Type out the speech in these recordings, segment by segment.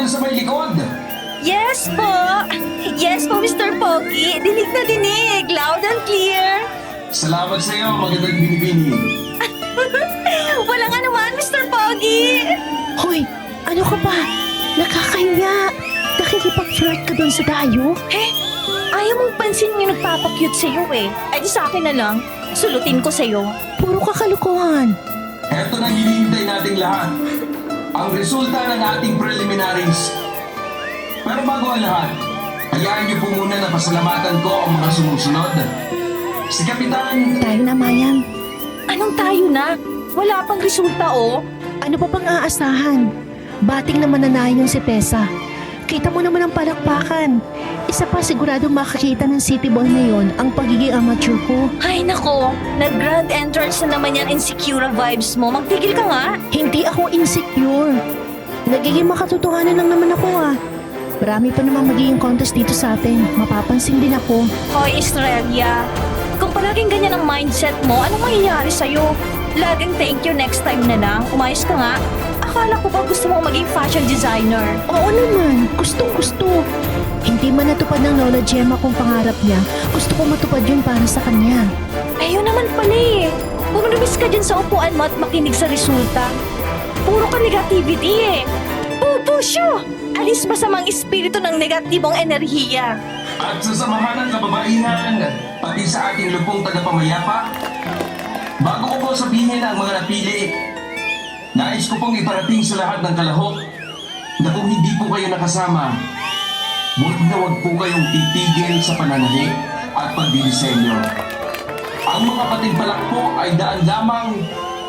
dyan sa may likod. Yes po! Yes po, Mr. Pogi. Dinig na dinig. Loud and clear. Salamat sa iyo, magandang binibini. Walang anuman, Mr. Pogi. Hoy, ano ka ba? Nakakahiya. Nakikipag-flirt ka doon sa dayo? Ayaw mong pansin yung nagpapakyut sa'yo eh. Ay di sa akin na lang. Sulutin ko sa'yo. Puro kakalukuhan. Eto na hinihintay nating lahat. Ang resulta ng ating preliminaries. Pero bago ang lahat, hayaan niyo po muna na pasalamatan ko ang mga sumusunod. Si Kapitan... Tayo na, Mayan. Anong tayo na? Wala pang resulta oh. Ano pa bang aasahan? Bating na mananahin yung si Tessa. Kita mo naman ang palakpakan. Isa pa sigurado makakita ng city boy na yon ang pagiging amateur ko. Ay nako, nag-grand entrance na naman yan insecure vibes mo. Magtigil ka nga. Hindi ako insecure. Nagiging makatotohanan lang naman ako ah. Marami pa namang magiging contest dito sa atin. Mapapansin din ako. Hoy, Estrella. Kung palaging ganyan ang mindset mo, anong mangyayari sa'yo? Laging thank you next time na lang. Umayos ka nga. Akala ko ba gusto mo maging fashion designer? Oo naman, gustong gusto. Hindi man natupad ng Lola Gemma kung pangarap niya, gusto ko matupad yun para sa kanya. Ayun naman pala eh. Pumanumis ka dyan sa upuan mo at makinig sa resulta. Puro ka negativity eh. Pusyo! Alis pa sa mga espiritu ng negatibong enerhiya. At sa samahan ng kababaihan, pati sa ating lupong tagapamayapa, bago ko po sabihin ang mga napili, nais ko pong iparating sa lahat ng kalahok na kung hindi po kayo nakasama, huwag na huwag po kayong titigil sa pananahi at pagdidisenyo. Ang mga patimpalak po ay daan lamang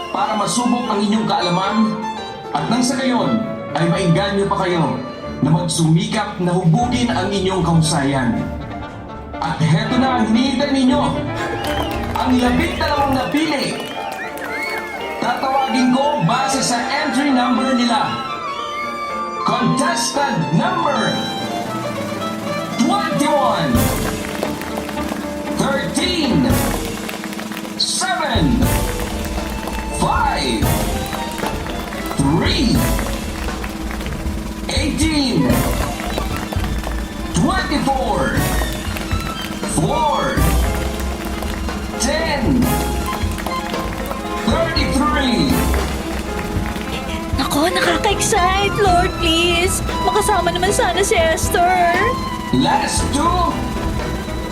para masubok ang inyong kaalaman at nang sa gayon ay maingganyo pa kayo na magsumikap na hubugin ang inyong kahusayan. At heto na ang hinihintay ninyo, ang 12 napili. Tatawagin ko base sa entry number nila. Contestant number 21, 13, 7, 5, 3, 18, 24, 4, 10, 33. Nako, nakaka-excite. Lord, please. Makasama naman sana si Esther. Last two.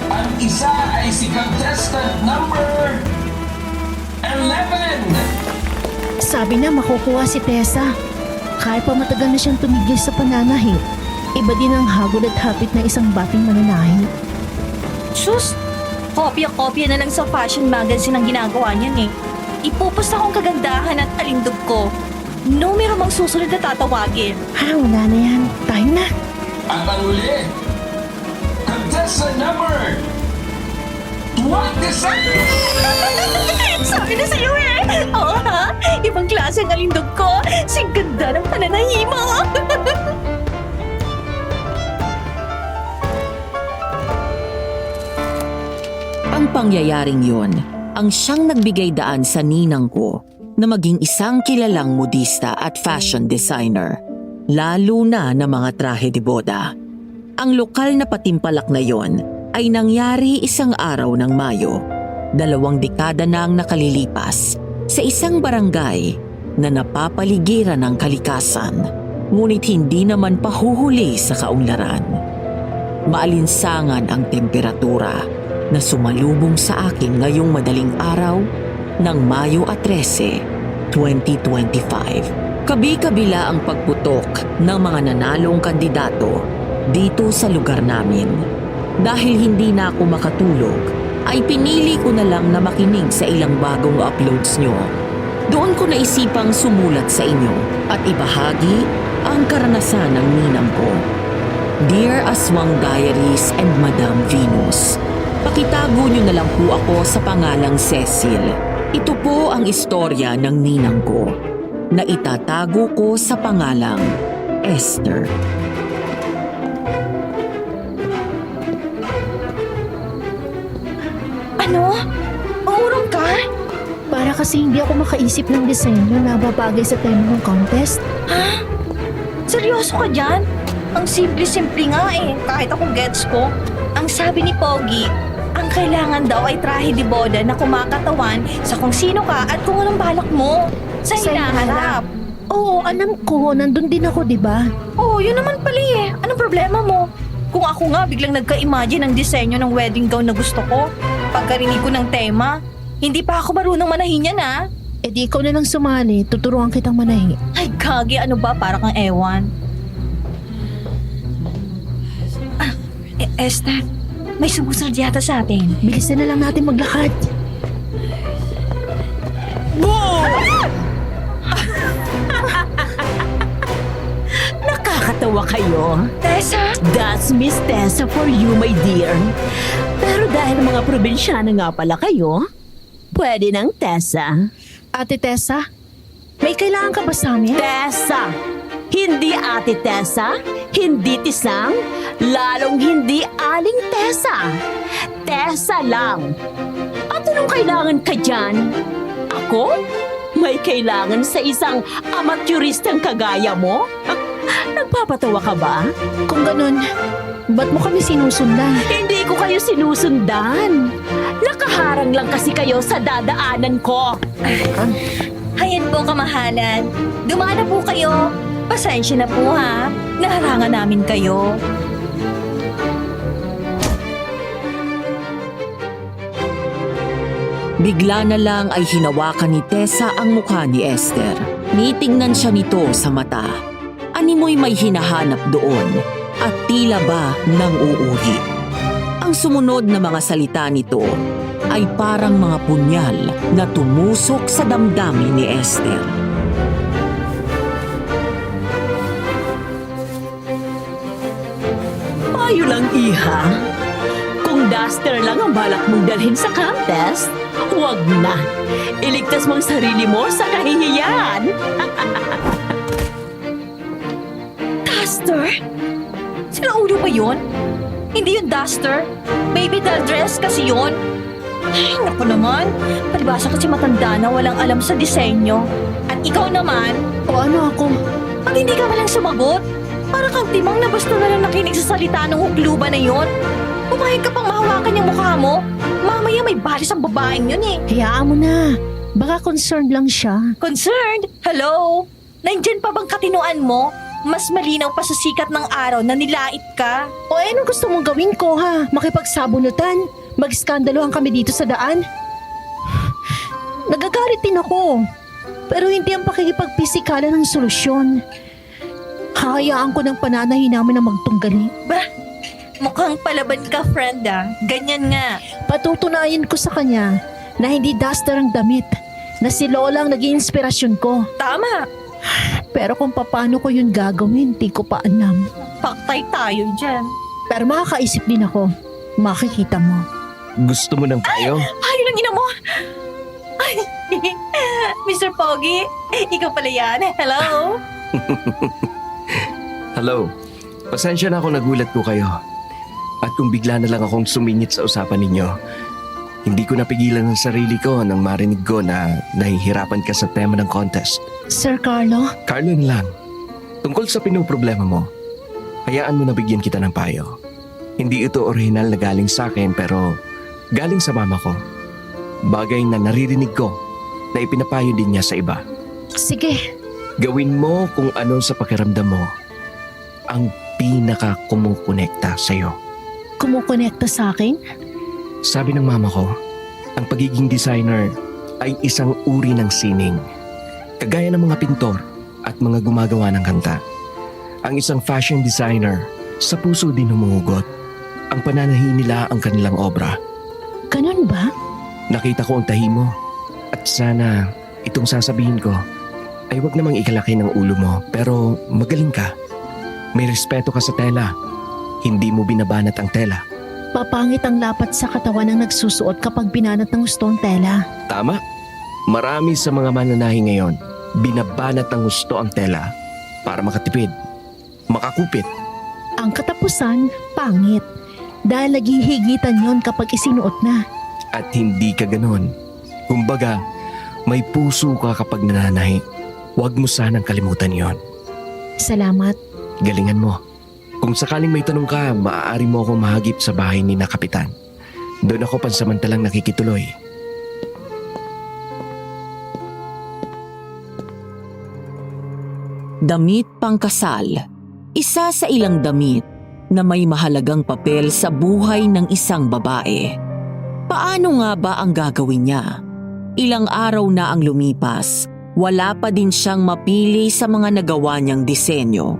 Ang isa ay si contestant number 11. Sabi na makukuha si Tessa. Kahit pa matagal na siyang tumigil sa pananahi, iba din ang hagod at hapit na isang bating mananahi. Sus, kopya-kopya na lang sa fashion magazine ang ginagawa niyan eh. Ipupost akong kagandahan at alindog ko. Numero mang susunod na tatawagin. Wala na yan. Tayo na. At ang uli, contestant number 26. Sabi na sa'yo eh! Oo ha? Ibang klase ang alindog ko. Si ganda ng pananahi mo. Ang pangyayaring yon ang siyang nagbigay daan sa ninang ko na maging isang kilalang modista at fashion designer, lalo na ng mga trahe de boda. Ang lokal na patimpalak na yon ay nangyari isang araw ng Mayo, 2 dekada na ang nakalilipas, sa isang barangay na napapaligiran ng kalikasan, ngunit hindi naman pahuhuli sa kaunlaran. Maalinsangan ang temperatura na sumalubong sa akin ngayong madaling araw ng Mayo 13, 2025. Kabi-kabila ang pagputok ng mga nanalong kandidato dito sa lugar namin. Dahil hindi na ako makatulog, ay pinili ko na lang na makinig sa ilang bagong uploads nyo. Doon ko naisipang sumulat sa inyo at ibahagi ang karanasan ng ninang ko. Dear Aswang Diaries and Madam Venus, pakitago nyo na lang po ako sa pangalang Cecil. Ito po ang istorya ng ninang ko na itatago ko sa pangalang Esther. Ano? Uurong ka? Para kasi hindi ako makaisip ng disenyo na babagay sa tema ng contest. Ha? Seryoso ka dyan? Ang simple-simple nga eh, kahit ako gets ko. Ang sabi ni Pogi, ang kailangan daw ay trahe de boda na kumakatawan sa kung sino ka at kung anong balak mo. Sa hinaharap. Oo, alam ko. Nandun din ako, di ba? Oo, yun naman pala eh. Anong problema mo? Kung ako nga biglang nagka-imagine ng disenyo ng wedding gown na gusto ko, pagkarinig ko ng tema, hindi pa ako marunong manahin yan ah. E di ikaw na lang sumali. Tuturuan kitang manahi. Ay, kagi, ano ba? Para kang ewan. Esther, may sumusunod yata sa atin. Bilisan na lang natin maglakad. Nakakatawa kayo. Tessa? That's Miss Tessa for you, my dear. Pero dahil mga probinsyana nga pala kayo, pwede ng Tessa. Ate Tessa, may kailangan ka ba sa amin? Tessa! Hindi Ate Tessa, hindi Tisang, lalong hindi Aling Tessa. Tessa lang. At anong kailangan ka dyan? Ako? May kailangan sa isang amateuristang kagaya mo? Nagpapatawa ka ba? Kung ganun, ba't mo kami sinusundan? Hindi ko kayo sinusundan. Nakaharang lang kasi kayo sa dadaanan ko. Hayan po, kamahalan. Dumaan na po kayo. Pasensya na po ha. Naharangan namin kayo. Bigla na lang ay hinawakan ni Tessa ang mukha ni Esther. Nitingnan siya nito sa mata. Animoy may hinahanap doon at tila ba nang uuwi. Ang sumunod na mga salita nito ay parang mga punyal na tumusok sa damdamin ni Esther. Payo lang, iha. Kung duster lang ang balak mong dalhin sa contest, huwag na. Iligtas mong sarili mo sa kahihiyan. Duster? Sila ulo ba yun? Hindi yung duster. Baby doll dress kasi yun. Ay, naku naman. Palibasa kasi matanda na walang alam sa disenyo. At ikaw naman, O ano ako? pag hindi ka malang sumagot, para kang timang na basta na lang nakinig sa salita ng hukluba na yun. Pumayag ka pang mahawakan yung mukha mo. Mamaya may balis ang babaeng yun eh. Hayaan mo na. Baka concerned lang siya. Concerned? Hello? Nandyan pa bang katinuan mo? Mas malinaw pa sa sikat ng araw na nilait ka. O anong gusto mong gawin ko ha? Makipagsabunutan? Mag-skandalohan kami dito sa daan? Nagagalit din ako. Pero hindi ang pakikipagpisikalan ng solusyon. Hayaan ko ng pananahin namin na magtunggali. Bah, mukhang palaban ka, friend ah. Ganyan nga. Patutunayan ko sa kanya na hindi duster ang damit, na si Lola ang naging inspirasyon ko. Tama. Pero kung paano ko yun gagawin, di ko pa alam. Paktay tayo dyan. Pero makakaisip din ako. Makikita mo. Gusto mo ng payo? Ayaw lang ina mo. Ay, Mr. Pogi, ikaw pala yan. Hello? Hello. Pasensya na ako nagulat ko kayo. At kung bigla na lang akong sumingit sa usapan ninyo, hindi ko napigilan ang sarili ko nang marinig ko na nahihirapan ka sa tema ng contest. Sir Carlo, Carlo na lang, tungkol sa pinoproblema mo, hayaan mo na bigyan kita ng payo. Hindi ito orihinal na galing sa akin pero galing sa mama ko. Bagay na naririnig ko na ipinapayo din niya sa iba. sige. Gawin mo kung ano sa pakiramdam mo ang pinaka-kumukonekta sa'yo. Kumukonekta sa akin? Sabi ng mama ko, ang pagiging designer ay isang uri ng sining. Kagaya ng mga pintor at mga gumagawa ng kanta. Ang isang fashion designer, sa puso din humuhugot. Ang pananahi nila ang kanilang obra. Ganun ba? Nakita ko ang tahi mo. At sana itong sasabihin ko ay wag namang ikalaki ng ulo mo pero magaling ka. May respeto ka sa tela. Hindi mo binabanat ang tela. Papangit ang lapat sa katawan ng nagsusuot kapag binanat ng gusto ang tela. Tama. Marami sa mga mananahi ngayon, binabanat ng gusto ang tela para makatipid, makakupit. Ang katapusan, pangit. Dahil naghihigitan yon kapag isinuot na. At hindi ka ganon. Kumbaga, may puso ka kapag nananahi. Huwag mo sanang kalimutan yon. Salamat. Galingan mo. Kung sakaling may tanong ka, maaari mo akong mahagip sa bahay ni na Kapitan. Doon ako pansamantalang nakikituloy. Damit pangkasal. Isa sa ilang damit na may mahalagang papel sa buhay ng isang babae. Paano nga ba ang gagawin niya? Ilang araw na ang lumipas, wala pa din siyang mapili sa mga nagawa niyang disenyo.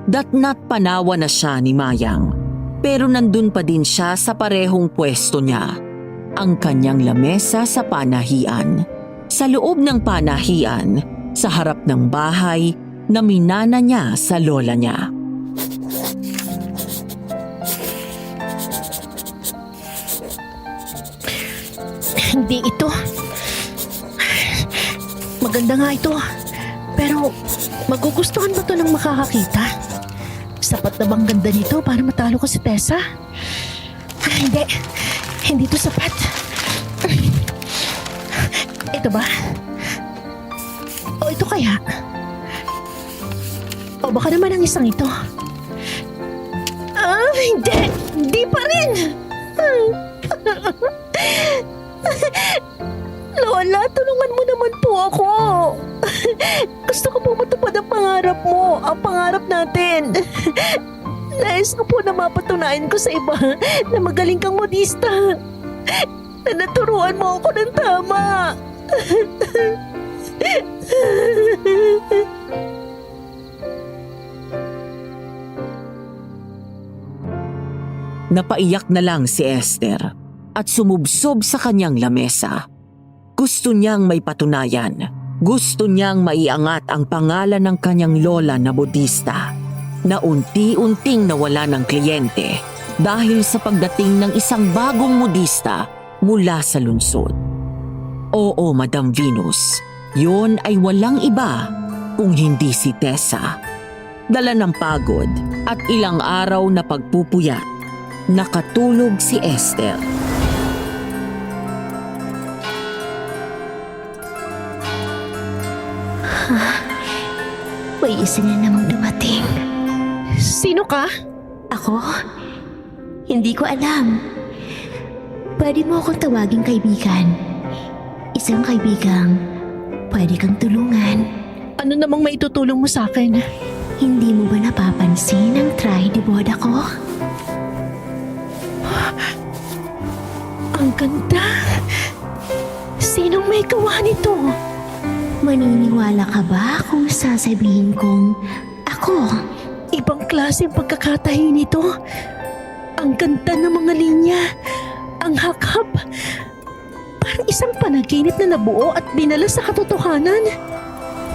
Datna't panawa na siya ni Mayang. Pero nandun pa din siya sa parehong pwesto niya. Ang kanyang lamesa sa panahian. Sa loob ng panahian, sa harap ng bahay na minana niya sa lola niya. Hindi ito. Maganda nga ito. Pero magugustuhan ba ito ng makakakita? Sapat na bang ganda nito para matalo ko si Tessa? Hindi. Hindi ito sapat. Ito ba? O ito kaya? O baka naman ang isang ito? Hindi. Hindi pa rin. Lola, tulungan mo naman po ako. Gusto ko po matupad ang pangarap mo, ang pangarap natin. Nais ko po na mapatunayan ko sa iba na magaling kang modista. Na naturuan mo ako ng tama. Napaiyak na lang si Esther at sumubsob sa kanyang lamesa. Gusto niyang may patunayan. Gusto niyang maiangat ang pangalan ng kanyang lola na budista na unti-unting nawala ng kliyente dahil sa pagdating ng isang bagong modista mula sa lungsod. Oo, Madam Venus, yon ay walang iba kung hindi si Tessa. Dala ng pagod at ilang araw na pagpupuyat, nakatulog si Esther. May isa na namang dumating. Sino ka? Ako? Hindi ko alam. Pwede mo akong tawaging kaibigan. Isang kaibigang pwede kang tulungan. Ano namang maitutulong mo sa akin? Hindi mo ba napapansin ang trahe de boda ko? Ang ganda! Sinong may gawa nito? Maniniwala ka ba kung sasabihin kong ako? Ibang klase ang pagkakatahi nito. Ang ganda ng mga linya. Ang hakap. Parang isang panaginip na nabuo at dinala sa katotohanan.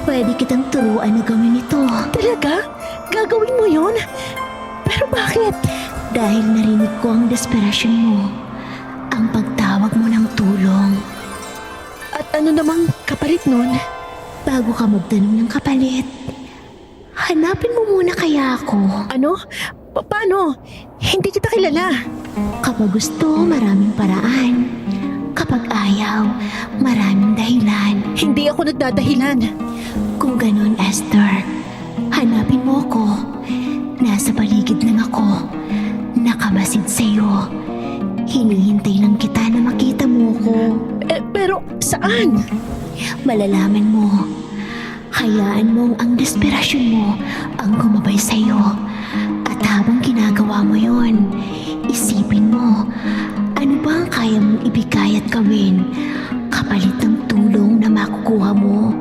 Pwede kitang turuan na gawin ito. Talaga? Gagawin mo yon? Pero bakit? Dahil narinig ko ang desperasyon mo. Ang pagtawag mo ng tulong. At ano namang kapalit nun? Bago ka magtanong ng kapalit, hanapin mo muna kaya ako. Ano? Paano? Hindi kita kilala. Kapag gusto, maraming paraan. Kapag ayaw, maraming dahilan. Hindi ako nagdadahilan. Kung ganun, Esther, hanapin mo ako. Nasa paligid lang ako. Nakamasid sa'yo. Hinihintay lang kita na makita mo ko. Pero saan? Malalaman mo. Hayaan mong ang desperasyon mo ang gumabay sa'yo. At habang ginagawa mo yon, isipin mo, ano ba ang kaya mong ibigay at gawin kapalit ng tulong na makukuha mo?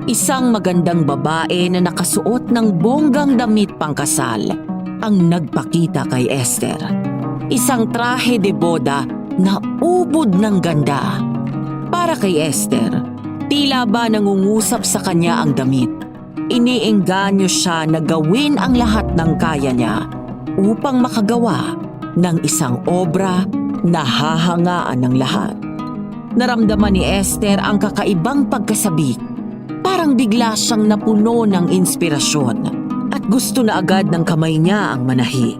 Isang magandang babae na nakasuot ng bonggang damit pangkasal ang nagpakita kay Esther. Isang trahe de boda na ubod ng ganda. Para kay Esther, tila ba nangungusap sa kanya ang damit. Iniengganyo siya na gawin ang lahat ng kaya niya upang makagawa ng isang obra na hahangaan ng lahat. Naramdaman ni Esther ang kakaibang pagkasabik. Parang bigla siyang napuno ng inspirasyon at gusto na agad ng kamay niya ang manahi.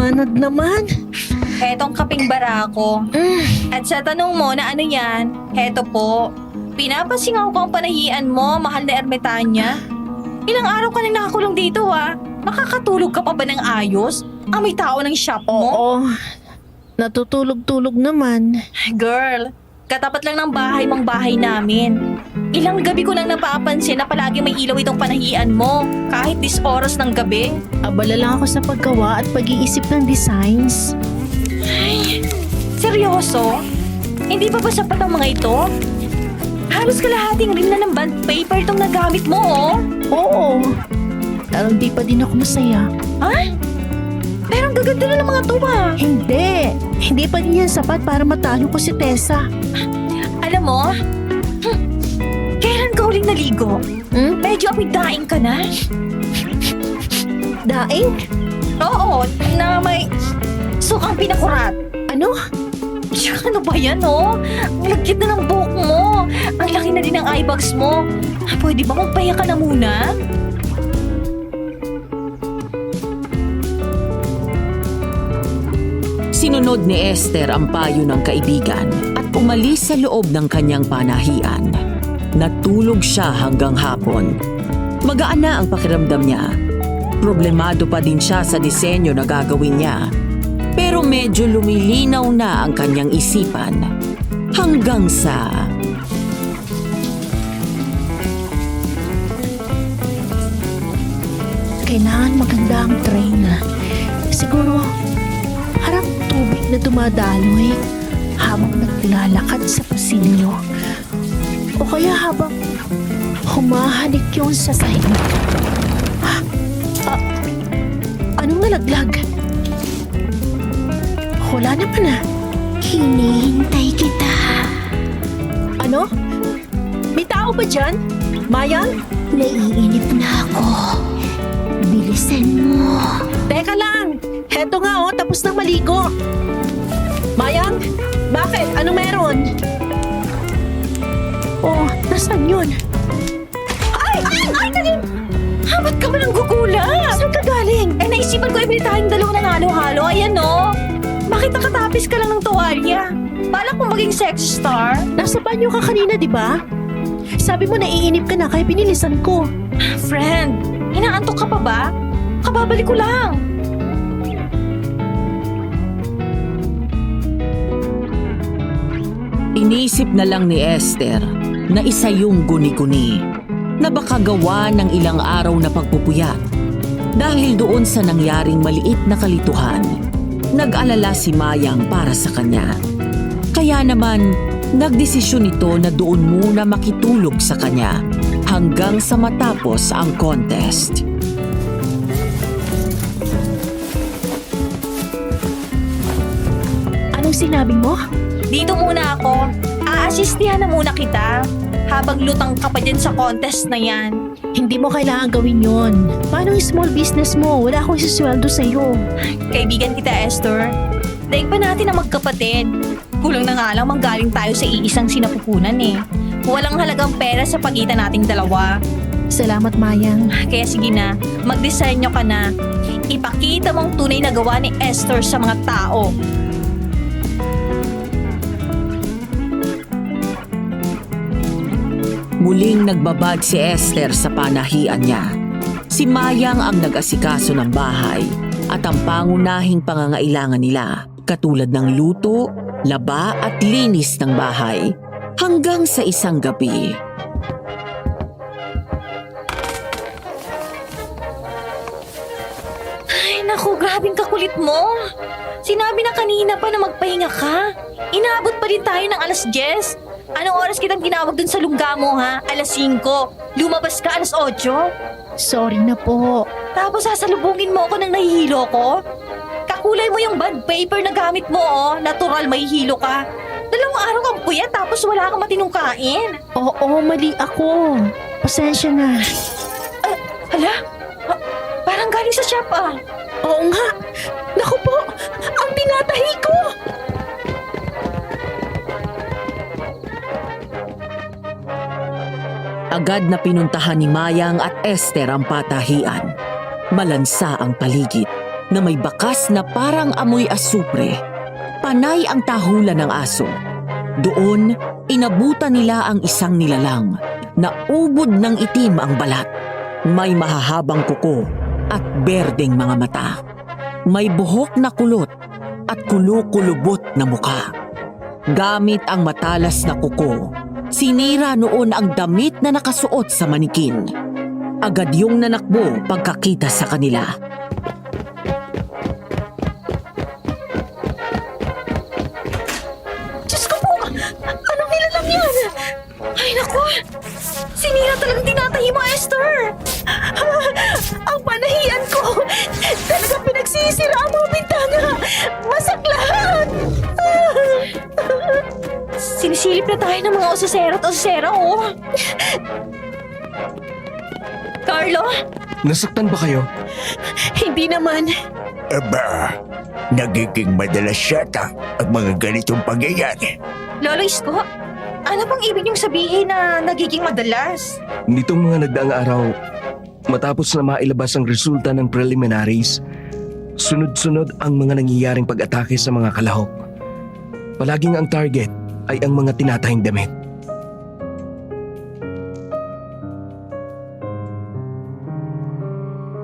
liwanag naman. Hetong kaping barako. At sa tanong mo na ano yan, heto po. Pinapasingaw ko ang panahian mo, mahal na ermitanya. Ilang araw ka na nakakulong dito ha. Makakatulog ka pa ba ng ayos? Ang may tao ng shop mo? Oo. Natutulog-tulog naman. Girl, katapat lang ng bahay mong bahay namin. Ilang gabi ko nang napapansin na palagi may ilaw itong panahian mo, kahit 10 oras ng gabi. Abala lang ako sa paggawa at pag-iisip ng designs. Seryoso? Hindi pa ba sapat ang mga ito? Halos kalahating rim na ng bond paper itong nagamit mo, oh. Oo. Pero hindi pa din ako masaya. Ha? Pero ang gaganda na ng mga to, ah. Hindi. Hindi pa din yan sapat para matalo ko si Tessa. Alam mo, kailan ka huling naligo? Medyo amoy daing ka na. Daing? Oo, na may sukang pinakurat. Ano? Tsaka ano ba yan, oh? Ang lagkit na ng buhok mo. Ang laki na din ng eye bags mo. Pwede ba magpahinga ka na muna? Sinunod ni Esther ang payo ng kaibigan at umalis sa loob ng kanyang panahian. Natulog siya hanggang hapon. Magaan na ang pakiramdam niya. Problemado pa din siya sa disenyo na gagawin niya. Pero medyo lumilinaw na ang kanyang isipan. Hanggang sa... Kailangan maganda ang train. Siguro, harap tubig na dumadaloy habang naglalakad sa pasilyo. O kaya habang humahalik yung sasakyan. Anong nalaglag? Wala naman ah. Hinihintay kita. Ano? May tao ba dyan? Mayang? Naiinip na ako. Bilisan mo. Teka lang! Heto nga oh, tapos na maligo. Mayang? Bakit? Ano meron? Oh, nasaan yun? Ay! Ba't ka ba nang gugula? Saan ka galing? Eh, naisipan ko ibili tayong dalawa ng halo-halo. Ayan, no? Bakit nakatapis ka lang ng tuwalya? Balak mo maging sex star? Nasa banyo ka kanina, di ba? Sabi mo naiinip ka na kaya pinilisan ko. Friend, inaantok ka pa ba? Kababalik ko lang. Inisip na lang ni Esther na isa yung guni-guni na baka gawa ng ilang araw na pagpupuyat. Dahil doon sa nangyaring maliit na kalituhan, nag-alala si Mayang para sa kanya. Kaya naman, nagdesisyon ito na doon muna makitulog sa kanya hanggang sa matapos ang contest. Anong sinabi mo? Dito muna ako. Aasistihan na muna kita. Habang lutang ka pa dyan sa contest na yan. Hindi mo kailangan gawin yon. Paano yung small business mo? Wala akong isasweldo sa'yo. Kaibigan kita, Esther. Daig pa natin ang magkapatid. Kulang na nga lang manggaling tayo sa iisang sinapupunan eh. Walang halagang pera sa pagitan nating dalawa. Salamat, Mayang. Kaya sige na, magdisenyo ka na. Ipakita mong tunay na gawa ni Esther sa mga tao. Muling nagbabad si Esther sa panahian niya. Si Mayang ang nag-asikaso ng bahay at ang pangunahing pangangailangan nila, katulad ng luto, laba at linis ng bahay, hanggang sa isang gabi. Ay naku, grabing kakulit mo. Sinabi na kanina pa na magpahinga ka. Inaabot pa rin tayo ng alas 10. Anong oras kitang tinawag dun sa lungga mo ha? Alas 5. Lumabas ka alas 8. Sorry na po. Tapos sasalubungin mo ako ng nahihilo ko? Kakulay mo yung bond paper na gamit mo oh. Natural mahihilo ka. 2 araw kang puyat tapos wala kang matinong kain. Oo, mali ako. Pasensya na. Hala? Parang galing sa shop ah. Oo nga. Naku po, ang tinatahi ko. Agad na pinuntahan ni Mayang at Esther ang patahian. Malansa ang paligid. na may bakas na parang amoy asupre. Panay ang tahulan ng aso. Doon, inabutan nila ang isang nilalang na ubod ng itim ang balat. May mahahabang kuko at berdeng mga mata. May buhok na kulot at kulukulubot na mukha. Gamit ang matalas na kuko, sinira noon ang damit na nakasuot sa manikin. Agad yung nanakbo pagkakita sa kanila. Diyos ko po! Anong nilalang yan? Ay, naku! Sinira talagang tinatahi mo, Esther! Ang panahian ko! Talagang pinagsisira ang mga bintana! Masaklahan! Sinisilip na tayo ng mga osisero at osisera, oh! Carlo? Nasaktan ba kayo? Hindi naman. Aba, nagiging madalas yata ang mga ganitong pangyayari. Lolo Isko, ano pang ibig niyong sabihin na nagiging madalas? Nitong mga nagdaang araw, matapos na mailabas ang resulta ng preliminaries, sunod-sunod ang mga nangyayaring pag-atake sa mga kalahok. Palaging ang target ay ang mga tinatahing damit.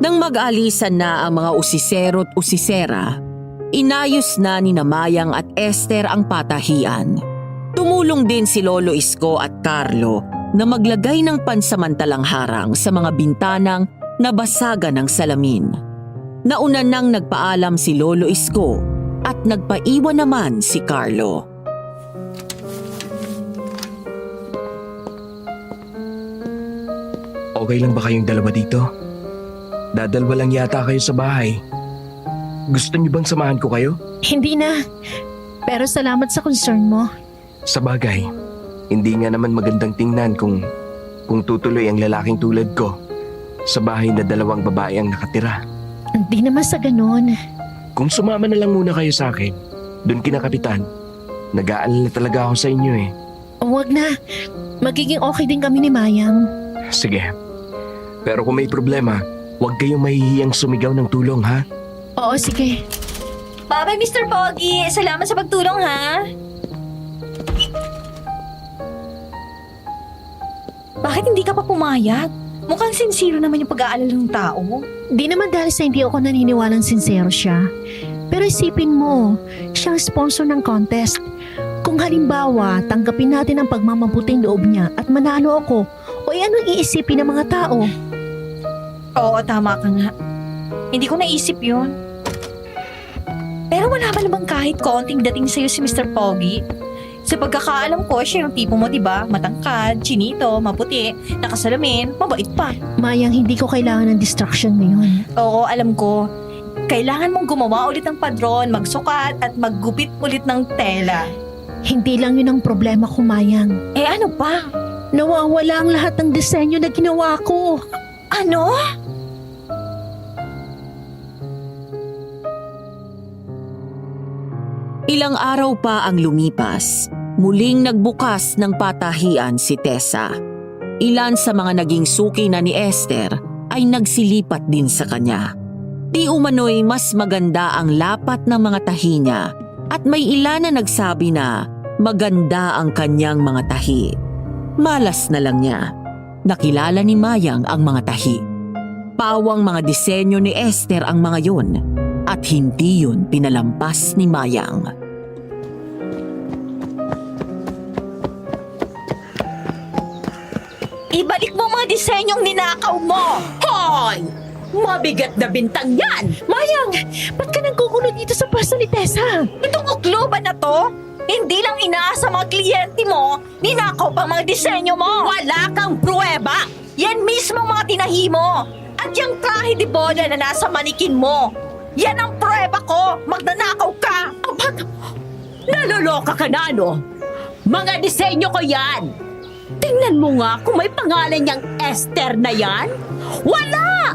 Nang mag-alisan na ang mga usisero at usisera, inayos na ni Mayang at Esther ang patahian. Tumulong din si Lolo Isko at Carlo na maglagay ng pansamantalang harang sa mga bintanang nabasagan ng salamin. Nauna nang nagpaalam si Lolo Isko at nagpaiwan naman si Carlo. Okay lang ba kayong dalawa dito? Dadalwa lang yata kayo sa bahay. Gusto niyo bang samahan ko kayo? Hindi na. Pero salamat sa concern mo. Sa bagay, hindi nga naman magandang tingnan kung tutuloy ang lalaking tulad ko sa bahay na dalawang babae ang nakatira. Hindi naman sa ganun. Kung sumama na lang muna kayo sa akin, doon kina Kapitan. Nag-aalala talaga ako sa inyo eh. O wag na. Magiging okay din kami ni Mayang. Sige. Pero kung may problema, huwag kayong mahihiyang sumigaw ng tulong ha? Oo, sige. Bye-bye, Mr. Pogi! Salamat sa pagtulong, ha? Bakit hindi ka pa pumayag? Mukhang sincere naman yung pag-aalala ng tao. Di naman dahil sa hindi ako naniniwalang sincero siya. Pero isipin mo, siyang sponsor ng contest. Kung halimbawa, tanggapin natin ang pagmamabuting loob niya at manalo ako, o anong iisipin ng mga tao? Oo, tama ka nga. Hindi ko naisip yun. Pero wala ba namang kahit konting dating sa'yo si Mr. Pogi? Sa pagkakaalam ko, siya yung tipo mo, diba? Matangkad, chinito, maputi, nakasalamin, mabait pa. Mayang, hindi ko kailangan ng distraction ngayon. Oo, alam ko. Kailangan mong gumawa ulit ng padron, magsukat at maggupit ulit ng tela. Hindi lang yun ang problema ko, Mayang. Eh ano pa? Nawawala ang lahat ng disenyo na ginawa ko. Ano? Ilang araw pa ang lumipas, muling nagbukas ng patahian si Tessa. Ilan sa mga naging suki na ni Esther ay nagsilipat din sa kanya. Di umano'y mas maganda ang lapat ng mga tahi niya at may ilan na nagsabi na maganda ang kanyang mga tahi. Malas na lang niya. Nakilala ni Mayang ang mga tahi. Pawang mga disenyo ni Esther ang mga yun at hindi yun pinalampas ni Mayang. Ibalik mo mga disenyong ninakaw mo! Hoy! Mabigat na bintang yan! Mayang, ba't ka nagkukulo dito sa pwesto ni Tessa? Itong ukluban na to, hindi lang inaasa mga kliyente mo, ninakaw pa mga disenyo mo! Wala kang pruweba! Yan mismo mga tinahi mo! At yung trahe de bola na nasa manikin mo! Yan ang prueba ko! Magnanakaw ka! Apat! Naloloka ka na, no? Mga disenyo ko yan! Tingnan mo nga kung may pangalan niyang Esther na yan! Wala!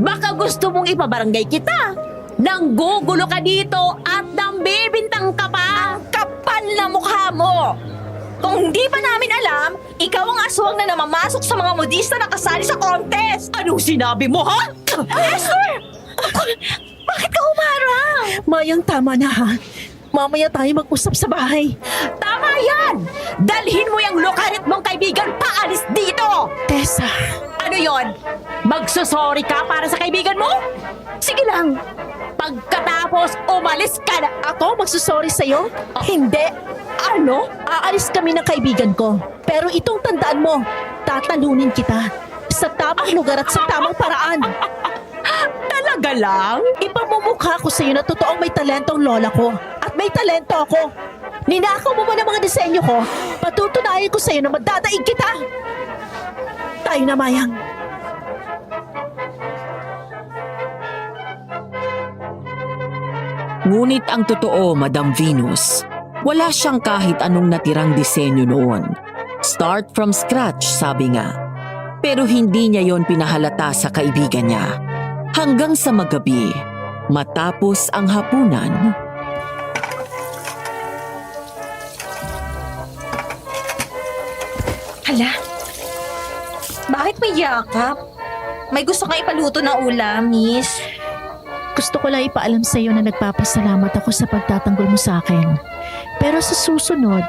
Baka gusto mong ipabarangay kita! Nanggugulo ka dito at nambibintang ka pa! Kapal na mukha mo! Kung hindi pa namin alam, ikaw ang aswang na namamasok sa mga modista na kasali sa contest! Anong sinabi mo, ha? Esther! Bakit ka humarang? Mayang, tama na ha. Mamaya tayo mag-usap sa bahay. Tama yan! Dalhin mo yung lokarit mong kaibigan paalis dito! Tessa, Ano yon? Magsusorry ka para sa kaibigan mo? Sige lang. Pagkatapos, umalis ka na. ako magsusorry sa'yo? Hindi. Ano? Aalis kami ng kaibigan ko. Pero itong tandaan mo, tatalunin kita. Sa tamang lugar at sa tamang paraan. Talaga lang? Ipamumukha ko sa'yo na totoong may talento ang lola ko. At may talento ako. Ninakaw mo man ang mga disenyo ko, patutunayan ko sa'yo na madadaig kita. Tayo na, Mayang. Ngunit ang totoo, Madam Venus, wala siyang kahit anong natirang disenyo noon. Start from scratch, sabi nga. Pero hindi niya yon pinahalata sa kaibigan niya. Hanggang sa magabi, matapos ang hapunan, Hala? Bakit may yakap? May gusto kang ipaluto na ulam, miss. Gusto ko lang ipaalam sa'yo na nagpapasalamat ako sa pagtatanggol mo sa akin. Pero sa susunod,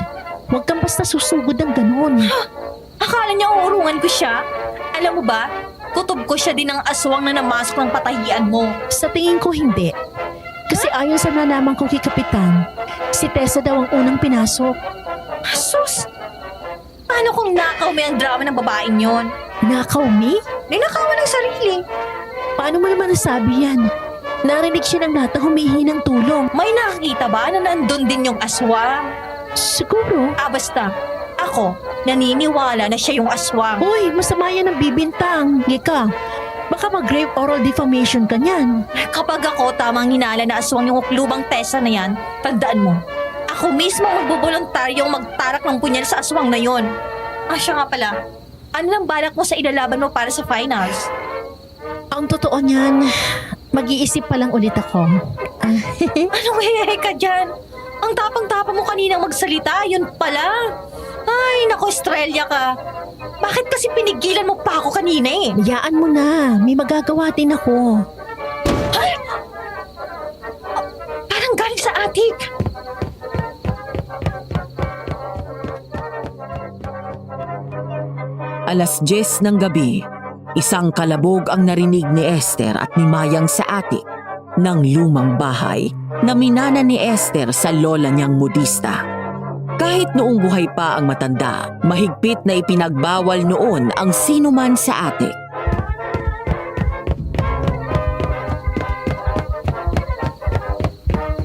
huwag kang basta susugod ng ganun. Akala niya uurungan ko siya? Alam mo ba, kutob ko siya din ng aswang na namasok ng patahian mo. Sa tingin ko hindi. Kasi ayon sa nalaman kong kay Kapitan, si Tessa daw ang unang pinasok. Sus! Paano kung nakaw mo ang drama ng babaeng yon? Nakaw me? Ninakawan ng sarili. Paano mo naman nasabi yan? Narinig siya ng lahat na humihingi ng tulong. May nakakita ba na nandun din yung aswang? Siguro. Basta, ako, naniniwala na siya yung aswang. Hoy, masama yan ang bibintang. Ika, baka mag-grave oral defamation ka niyan. Kapag ako tamang hinala na aswang yung uklubang Tessa na yan, tandaan mo, ako mismo magbubuluntaryong magtarak ng punyal sa aswang na yon. Siya nga pala, ano lang balak mo sa ilalaban mo para sa finals? Ang totoo niyan, mag-iisip pa lang ulit ako. Anong hehe ka dyan? Ang tapang-tapang mo kaninang magsalita, yun pala. Ay, naku, Estrella ka. Bakit kasi pinigilan mo pa ako kanina eh? Hayaan mo na, may magagawa din ako. Parang galing sa attic. alas 10 ng gabi, isang kalabog ang narinig ni Esther at ni Mayang sa atik ng lumang bahay na minana ni Esther sa lola niyang modista. Kahit noong buhay pa ang matanda, mahigpit na ipinagbawal noon ang sinuman sa atik.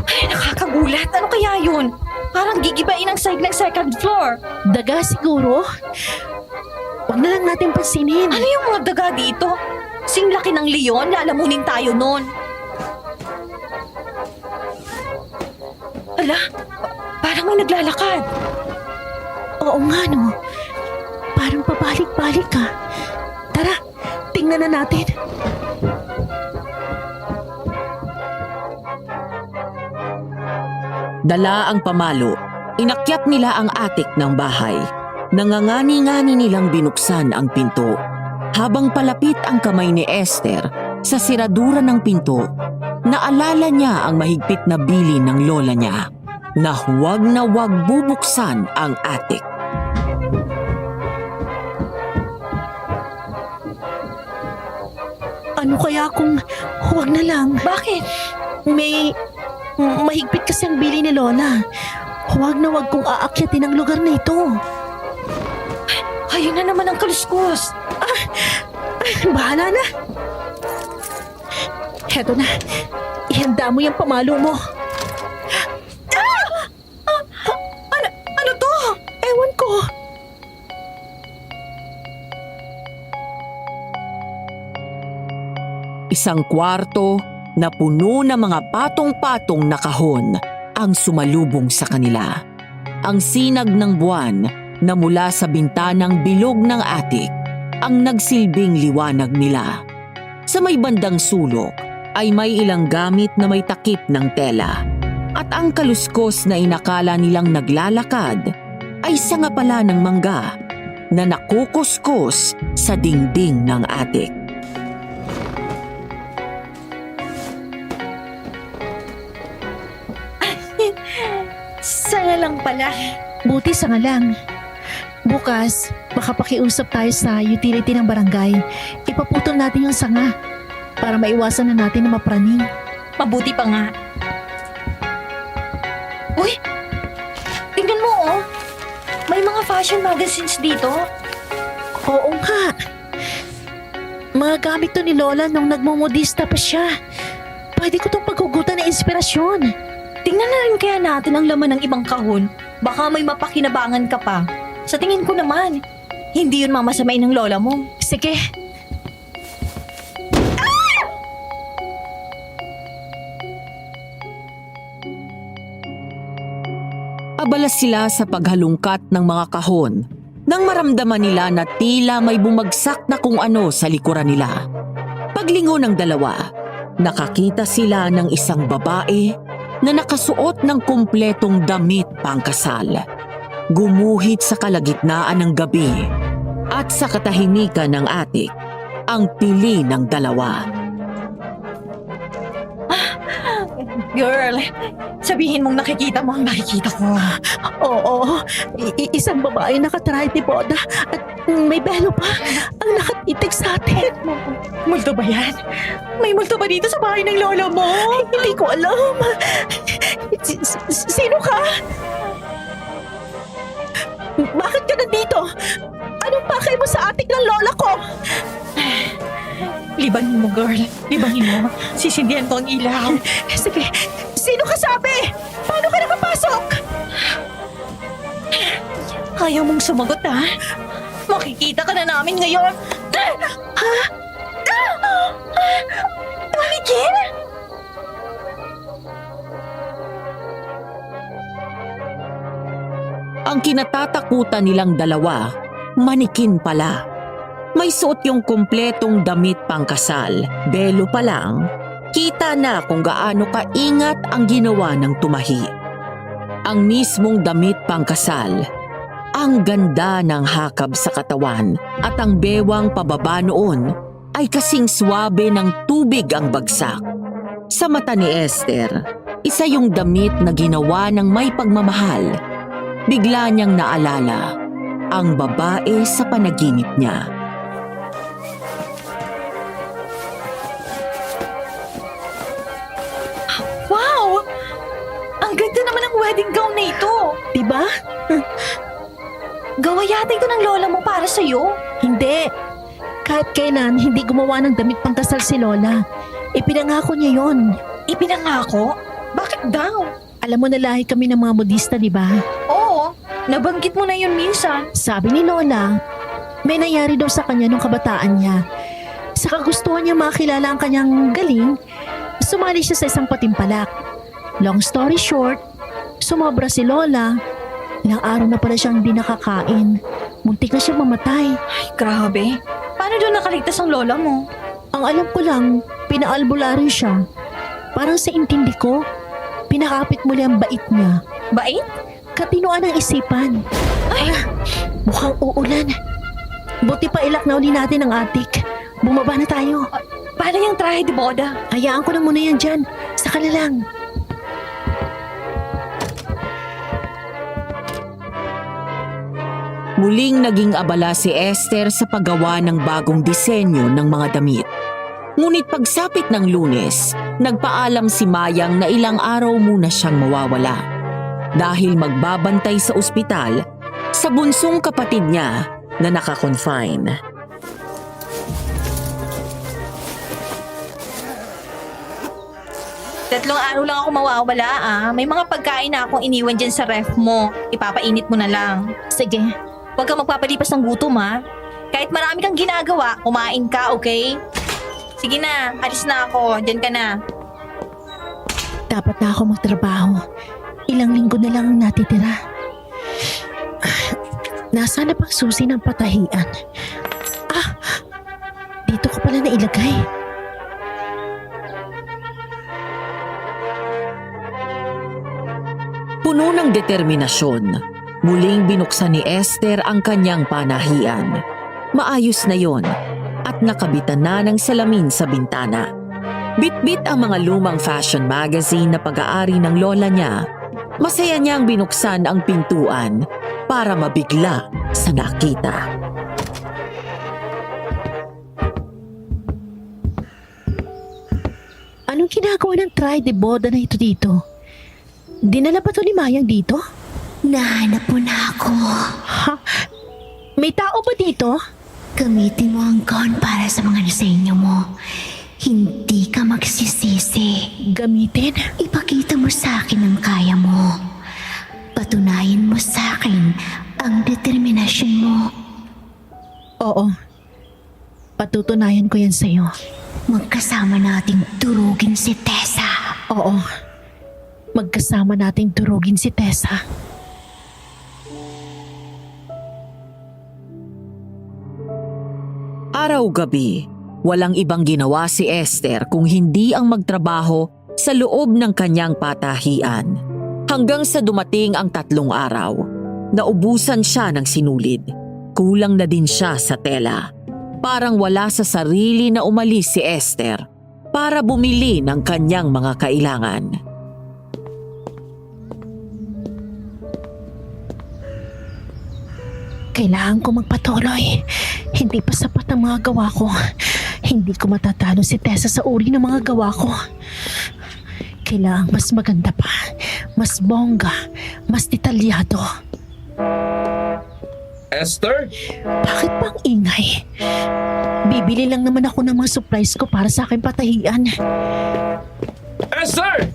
Ay, nakakagulat. Ano kaya yun? Parang gigibain ang side ng second floor. Daga siguro? Huwag na lang natin pansinin. Ano yung mga daga dito? Sing laki ng leon, lalamunin tayo nun. Ala, parang may naglalakad. Oo nga no. Parang pabalik-balik ka. Tara, tingnan na natin. Dala ang pamalo, inakyat nila ang atik ng bahay. Nangangani-ngani nilang binuksan ang pinto. Habang palapit ang kamay ni Esther sa siradura ng pinto, naalala niya ang mahigpit na bilin ng lola niya na huwag bubuksan ang atik. Ano kaya kung huwag na lang? Bakit? May mahigpit kasi ang bili ni Lola. Huwag na huwag kong aakyatin ang lugar na ito. Ayun na naman ang kaluskos. Bahala na. Heto na. Ihanda mo yung pamalo mo. Ano to? Ewan ko. Isang kwarto na puno ng mga patong-patong na kahon ang sumalubong sa kanila. Ang sinag ng buwan na mula sa bintanang bilog ng atik ang nagsilbing liwanag nila. Sa may bandang sulok ay may ilang gamit na may takip ng tela. At ang kaluskos na inakala nilang naglalakad ay sanga pala ng mangga na nakukuskus sa dingding ng atik. lang pala. Buti sa nga lang. Bukas, baka pakiusap tayo sa utility ng barangay. Ipaputol natin yung sanga para maiwasan na natin na mapraning. Mabuti pa nga. Uy! Tingnan mo oh! May mga fashion magazines dito. Oo nga. Mga gamit to ni Lola nung nagmumodista pa siya. Pwede ko tong paghugutan ng inspirasyon. Tingnan na rin kaya natin ang laman ng ibang kahon. Baka may mapakinabangan ka pa. Sa tingin ko naman, hindi yun mamasamain ng lola mo. Sige. Abala sila sa paghalungkat ng mga kahon nang maramdaman nila na tila may bumagsak na kung ano sa likuran nila. Paglingon ng dalawa, nakakita sila ng isang babae na nakasuot ng kumpletong damit pangkasal. Gumuhit sa kalagitnaan ng gabi at sa katahimikan ng atik ang pili ng dalawa. Girl, sabihin mong nakikita mo ang nakikita ko. Oo, isang babae nakatripod at may belo pa ang nakatitig sa atin. Multo ba yan? May multo ba dito sa bahay ng lola mo? Hindi ko alam. Sino ka? Bakit ka nandito? Anong pakay mo sa atik ng lola ko? Libanin mo, girl. Libanin mo. Sisindihan ko ang ilaw. Sige, sino ka sabi? Paano ka nakapasok? Ayaw mong sumagot, ha? Makikita ka na namin ngayon. Ha? Manikin? Ang kinatatakutan nilang dalawa, manikin pala. May suot yung kumpletong damit pangkasal. Belo pa lang, kita na kung gaano kaingat ang ginawa ng tumahi. Ang mismong damit pangkasal, ang ganda ng hakab sa katawan at ang bewang pababa noon ay kasing swabe ng tubig ang bagsak. Sa mata ni Esther, isa yung damit na ginawa ng may pagmamahal. Bigla niyang naalala ang babae sa panaginip niya. Wow! Ang ganda naman ng wedding gown na ito. Diba? Gawa yata ito ng lola mo para sa'yo. Hindi. Kahit kailan, hindi gumawa ng damit pangkasal si Lola. Ipinangako niya yon. Ipinangako? Bakit daw? Alam mo na lahi kami ng mga modista, di ba? Oo, nabanggit mo na yun minsan. Sabi ni Lola, may nangyari daw sa kanya nung kabataan niya. Sa kagustuhan niya makilala ang kanyang galing, sumali siya sa isang patimpalak. Long story short, sumobra si Lola. Ilang araw na pala siyang hindi nakakain. Muntik na siyang mamatay. Ay, grabe. Paano doon nakaligtas ang lola mo? Ang alam ko lang, pinaalbularyo siya. Parang sa intindi ko, pinakapit muli ang bait niya. Bait? Katinoan ang isipan. Ay, Mukhang uulan. Buti pa ilak na uli natin ang atik. Bumaba na tayo. paano yung trahe de boda? Hayaan ko na muna yan dyan. Saka na lang. Muling naging abala si Esther sa paggawa ng bagong disenyo ng mga damit. Ngunit pagsapit ng Lunes, nagpaalam si Mayang na ilang araw muna siyang mawawala. Dahil magbabantay sa ospital sa bunsong kapatid niya na nakakonfine. Tatlong araw lang ako mawawala May mga pagkain na akong iniwan dyan sa ref mo. Ipapainit mo na lang. Sige. Huwag kang magpapalipas ng gutom Kahit marami kang ginagawa, kumain ka, okay? Sige na, alis na ako. Diyan ka na. Dapat na ako magtrabaho. Ilang linggo na lang ang natitira. Nasaan na pang susi ng patahian? Dito ko pala nailagay. Puno ng determinasyon, muling binuksan ni Esther ang kanyang panahian. Maayos na yon at nakabitan na ng salamin sa bintana. Bitbit ang mga lumang fashion magazine na pag-aari ng lola niya Masaya niyang binuksan ang pintuan para mabigla sa nakita. Anong ginagawa ng try de boda na ito dito? Dinala ba to ni Mayang dito? Nahanap mo na ako. Ha? May tao ba dito? Gamitin mo ang gown para sa mga disenyo mo. Hindi ka magsisisi. Gamitin? Ipakita mo sa akin ang kaya mo. Patunayan mo sa akin ang determinasyon mo. Oo. Patutunayan ko yan sa'yo. Magkasama nating durugin si Tessa. Oo. Magkasama nating durugin si Tessa. Araw-gabi, walang ibang ginawa si Esther kung hindi ang magtrabaho sa loob ng kanyang patahian. Hanggang sa dumating ang 3 araw, naubusan siya ng sinulid. Kulang na din siya sa tela. Parang wala sa sarili na umalis si Esther para bumili ng kanyang mga kailangan. Kailangan ko magpatuloy. Hindi pa sapat ang mga gawa ko. Hindi ko matatalo si Tessa sa uri ng mga gawa ko. Kailangan mas maganda pa, mas bongga, mas detalyado. Esther? Bakit pang ingay? Bibili lang naman ako ng mga supplies ko para sa aking patahian. Esther!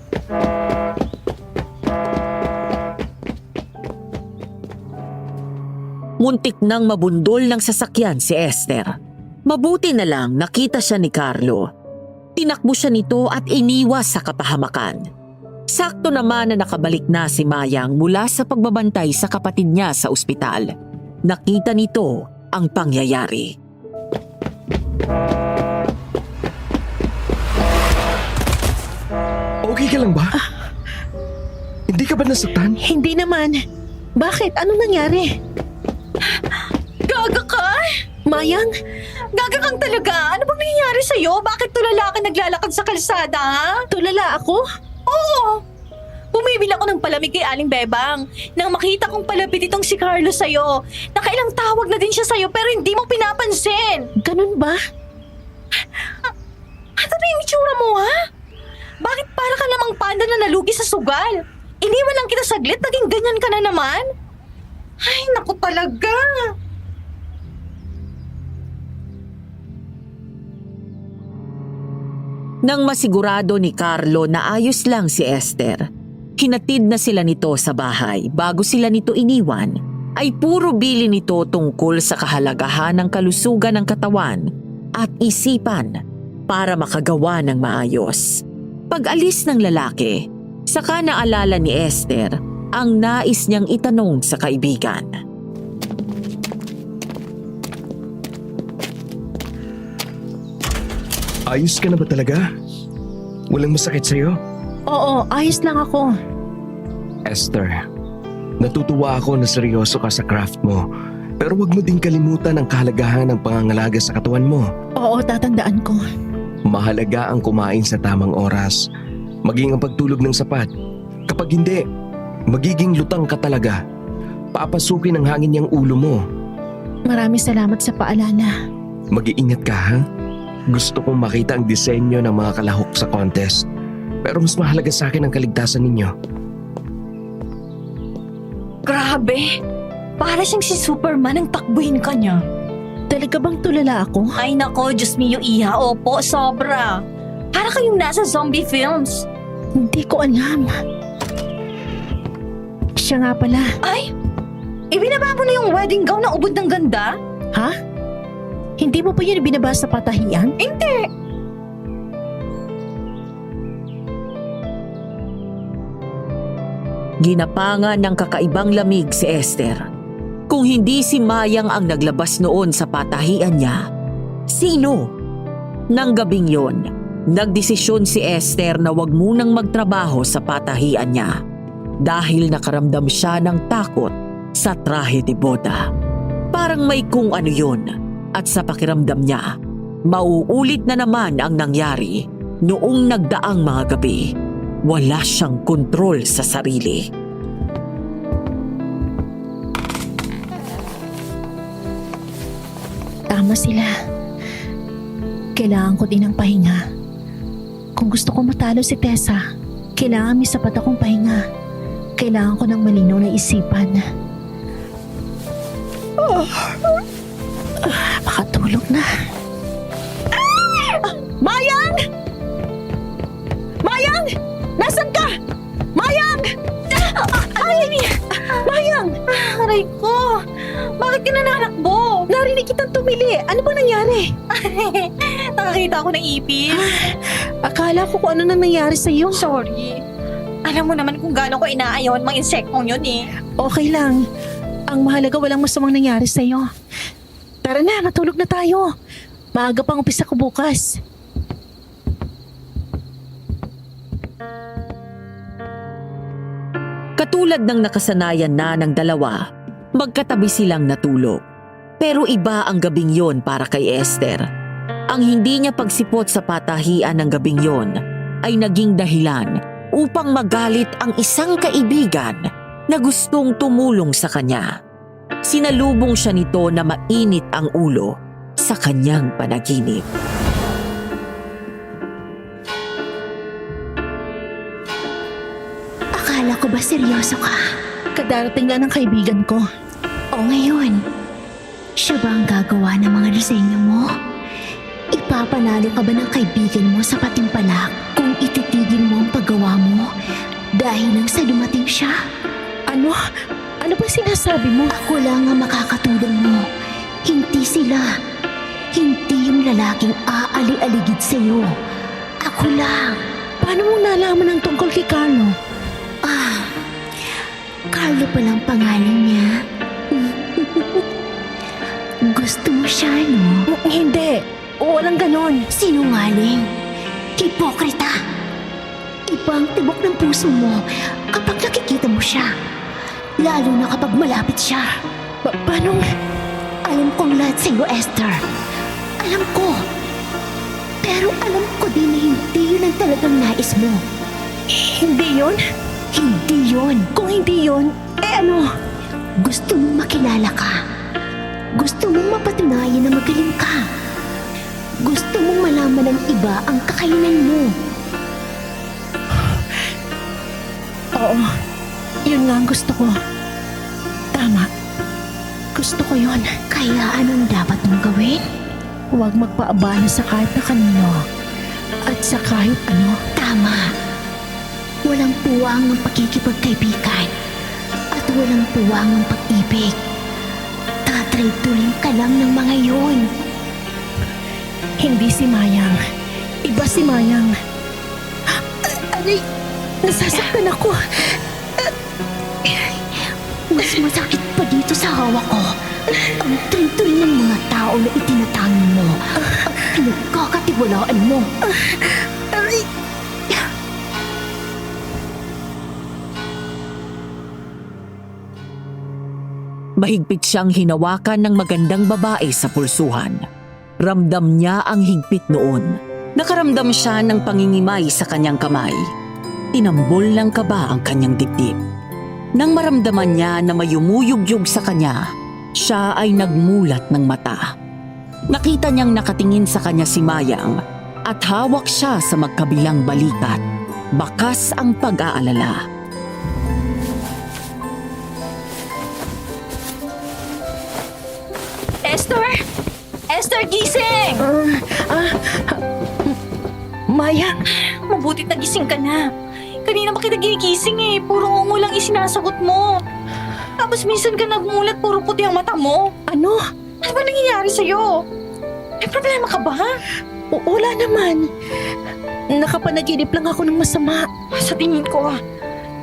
Muntik nang mabundol ng sasakyan si Esther. Mabuti na lang nakita siya ni Carlo. Tinakbo siya nito at iniwas sa kapahamakan. Sakto naman na nakabalik na si Mayang mula sa pagbabantay sa kapatid niya sa ospital. Nakita nito ang pangyayari. Okay ka lang ba? Hindi ka ba nasaktan? Hindi naman. Bakit? Anong nangyari? Gaga ka? Mayang? Gaga kang talaga? Ano bang nangyayari sa'yo? Bakit tulala ka naglalakad sa kalsada, ha? Tulala ako? Oo! Bumibili ako ng palamig kay Aling Bebang. Nang makita kong palapit itong si Carlo sa'yo. Nakailang tawag na din siya sa'yo pero hindi mo pinapansin. Ganun ba? Ano na yung itsura mo, ha? Bakit para ka namang panda na nalugi sa sugal? Iniwan lang kita saglit, naging ganyan ka na naman? Ay, naku talaga. Nang masigurado ni Carlo na ayos lang si Esther, hinatid na sila nito sa bahay. Bago sila nito iniwan, ay puro bili nito tungkol sa kahalagahan ng kalusugan ng katawan at isipan para makagawa ng maayos. Pag-alis ng lalaki, saka naalala ni Esther ang nais niyang itanong sa kaibigan. Ayos ka na ba talaga? Walang masakit sa'yo? Oo, ayos lang ako. Esther, natutuwa ako na seryoso ka sa craft mo. Pero wag mo din kalimutan ang kahalagahan ng pangangalaga sa katawan mo. Oo, tatandaan ko. Mahalaga ang kumain sa tamang oras. Maging ang pagtulog ng sapat. Kapag hindi, magiging lutang ka talaga. Papasukin ng hangin yung ulo mo. Maraming salamat sa paalala. Mag-iingat ka, ha? Gusto kong makita ang disenyo ng mga kalahok sa contest. Pero mas mahalaga sa akin ang kaligtasan ninyo. Grabe. Para siyang si Superman ang takbuhin ka niya. Talaga bang tulala ako? Ay nako, Diyos mio iha. Opo, sobra. Para kayong nasa zombie films. Hindi ko alam. Siya nga pala. Ay! Ibinaba mo na yung wedding gown na ubod ng ganda? Ha? Hindi mo pa yun binaba sa patahian? Hindi! Ginapangan ng kakaibang lamig si Esther. Kung hindi si Mayang ang naglabas noon sa patahian niya, sino? Nang gabing yon, nagdesisyon si Esther na wag munang magtrabaho sa patahian niya dahil nakaramdam siya ng takot sa trahe de boda. Parang may kung ano yun at sa pakiramdam niya, mauulit na naman ang nangyari noong nagdaang mga gabi. Wala siyang kontrol sa sarili. Tama sila. Kailangan ko din ng pahinga. Kung gusto ko matalo si Tessa, kailangan may sapat akong pahinga. Kailangan ko ng malinaw na isipan. Makatulog na. Mayang! Mayang! Nasaan ka? Mayang! Mayang! Aray ko! Bakit ka nananakbo? Narinig kitang tumili. Ano ba nangyari? Nakakita ako ng ipis. Akala ko kung ano na nangyari sa'yo. Sorry. Alam mo naman kung gaano ko inaayaw ang mga insektong yun eh. Okay lang. Ang mahalaga walang masamang nangyari sa'yo. Tara na, matulog na tayo. Maaga pang umpisa ko bukas. Katulad ng nakasanayan na ng dalawa, magkatabi silang natulog. Pero iba ang gabing yon para kay Esther. Ang hindi niya pagsipot sa patahian ng gabing yon ay naging dahilan upang magalit ang isang kaibigan na gustong tumulong sa kanya. Sinalubong siya nito na mainit ang ulo sa kanyang panaginip. Akala ko ba seryoso ka? Kadarating lang ng kaibigan ko. O ngayon, siya ba ang gagawa ng mga disenyo mo? Ipapanalo ka ba ng kaibigan mo sa patimpalak kung ititigil mo ang paggawa mo dahil lang sa dumating siya? Ano? Ano ba sinasabi mo? Ako lang ang makakatulong mo. Hindi sila. Hindi yung lalaking aali-aligid sa'yo. Ako lang. Paano mo nalaman ang tungkol kay Carlo? Carlo palang pangalan niya. Gusto mo siya, no? Hindi. Walang ganon. Sinungaling. Hipokrita. Iba ang tibok ng puso mo kapag nakikita mo siya. Lalo na kapag malapit siya. Paano? Alam kong lahat sa'yo, Esther. Alam ko. Pero alam ko din na hindi yun ang talagang nais mo. Hindi yun? Hindi yun. Kung hindi yun, ano? Gusto mong makilala ka. Gusto mong mapatunayan na magaling ka. Gusto mong malaman ng iba ang kakayanan mo. Oo. Yun nga ang gusto ko. Tama. Gusto ko yun. Kaya anong dapat mong gawin? Huwag magpaabala sa kahit na kanino. At sa kahit ano. Tama. Walang puwang ng pagkikipagkaibigan. At walang puwang ng pag-ibig. Tatrayturin ka lang ng mga yun. Hindi si Mayang. Iba si Mayang. Aray! Nasasaktan ako. Mas masakit pa dito sa hawak ko. Ang tuloy-tuloy ng mga tao na itinatangi mo at pinagkakatiwalaan mo. Aray! Mahigpit siyang hinawakan ng magandang babae sa pulsuhan. Ramdam niya ang higpit noon. Nakaramdam siya ng pangingimay sa kanyang kamay. Tinambol ng kaba ang kanyang dibdib. Nang maramdaman niya na may umuyugyug sa kanya, siya ay nagmulat ng mata. Nakita niyang nakatingin sa kanya si Mayang at hawak siya sa magkabilang balikat. Bakas ang pag-aalala. Esther! Esther, gising! Mayang! Mabutit na gising ka na. Kanina ba kita gigising eh. Puro ungo lang isinasagot mo. Tapos minsan ka nagmulat, puro puti ang mata mo. Ano? Ano ba nangyayari sa'yo? May problema ka ba? Wala naman. Nakapanaginip lang ako ng masama. Sa tingin ko,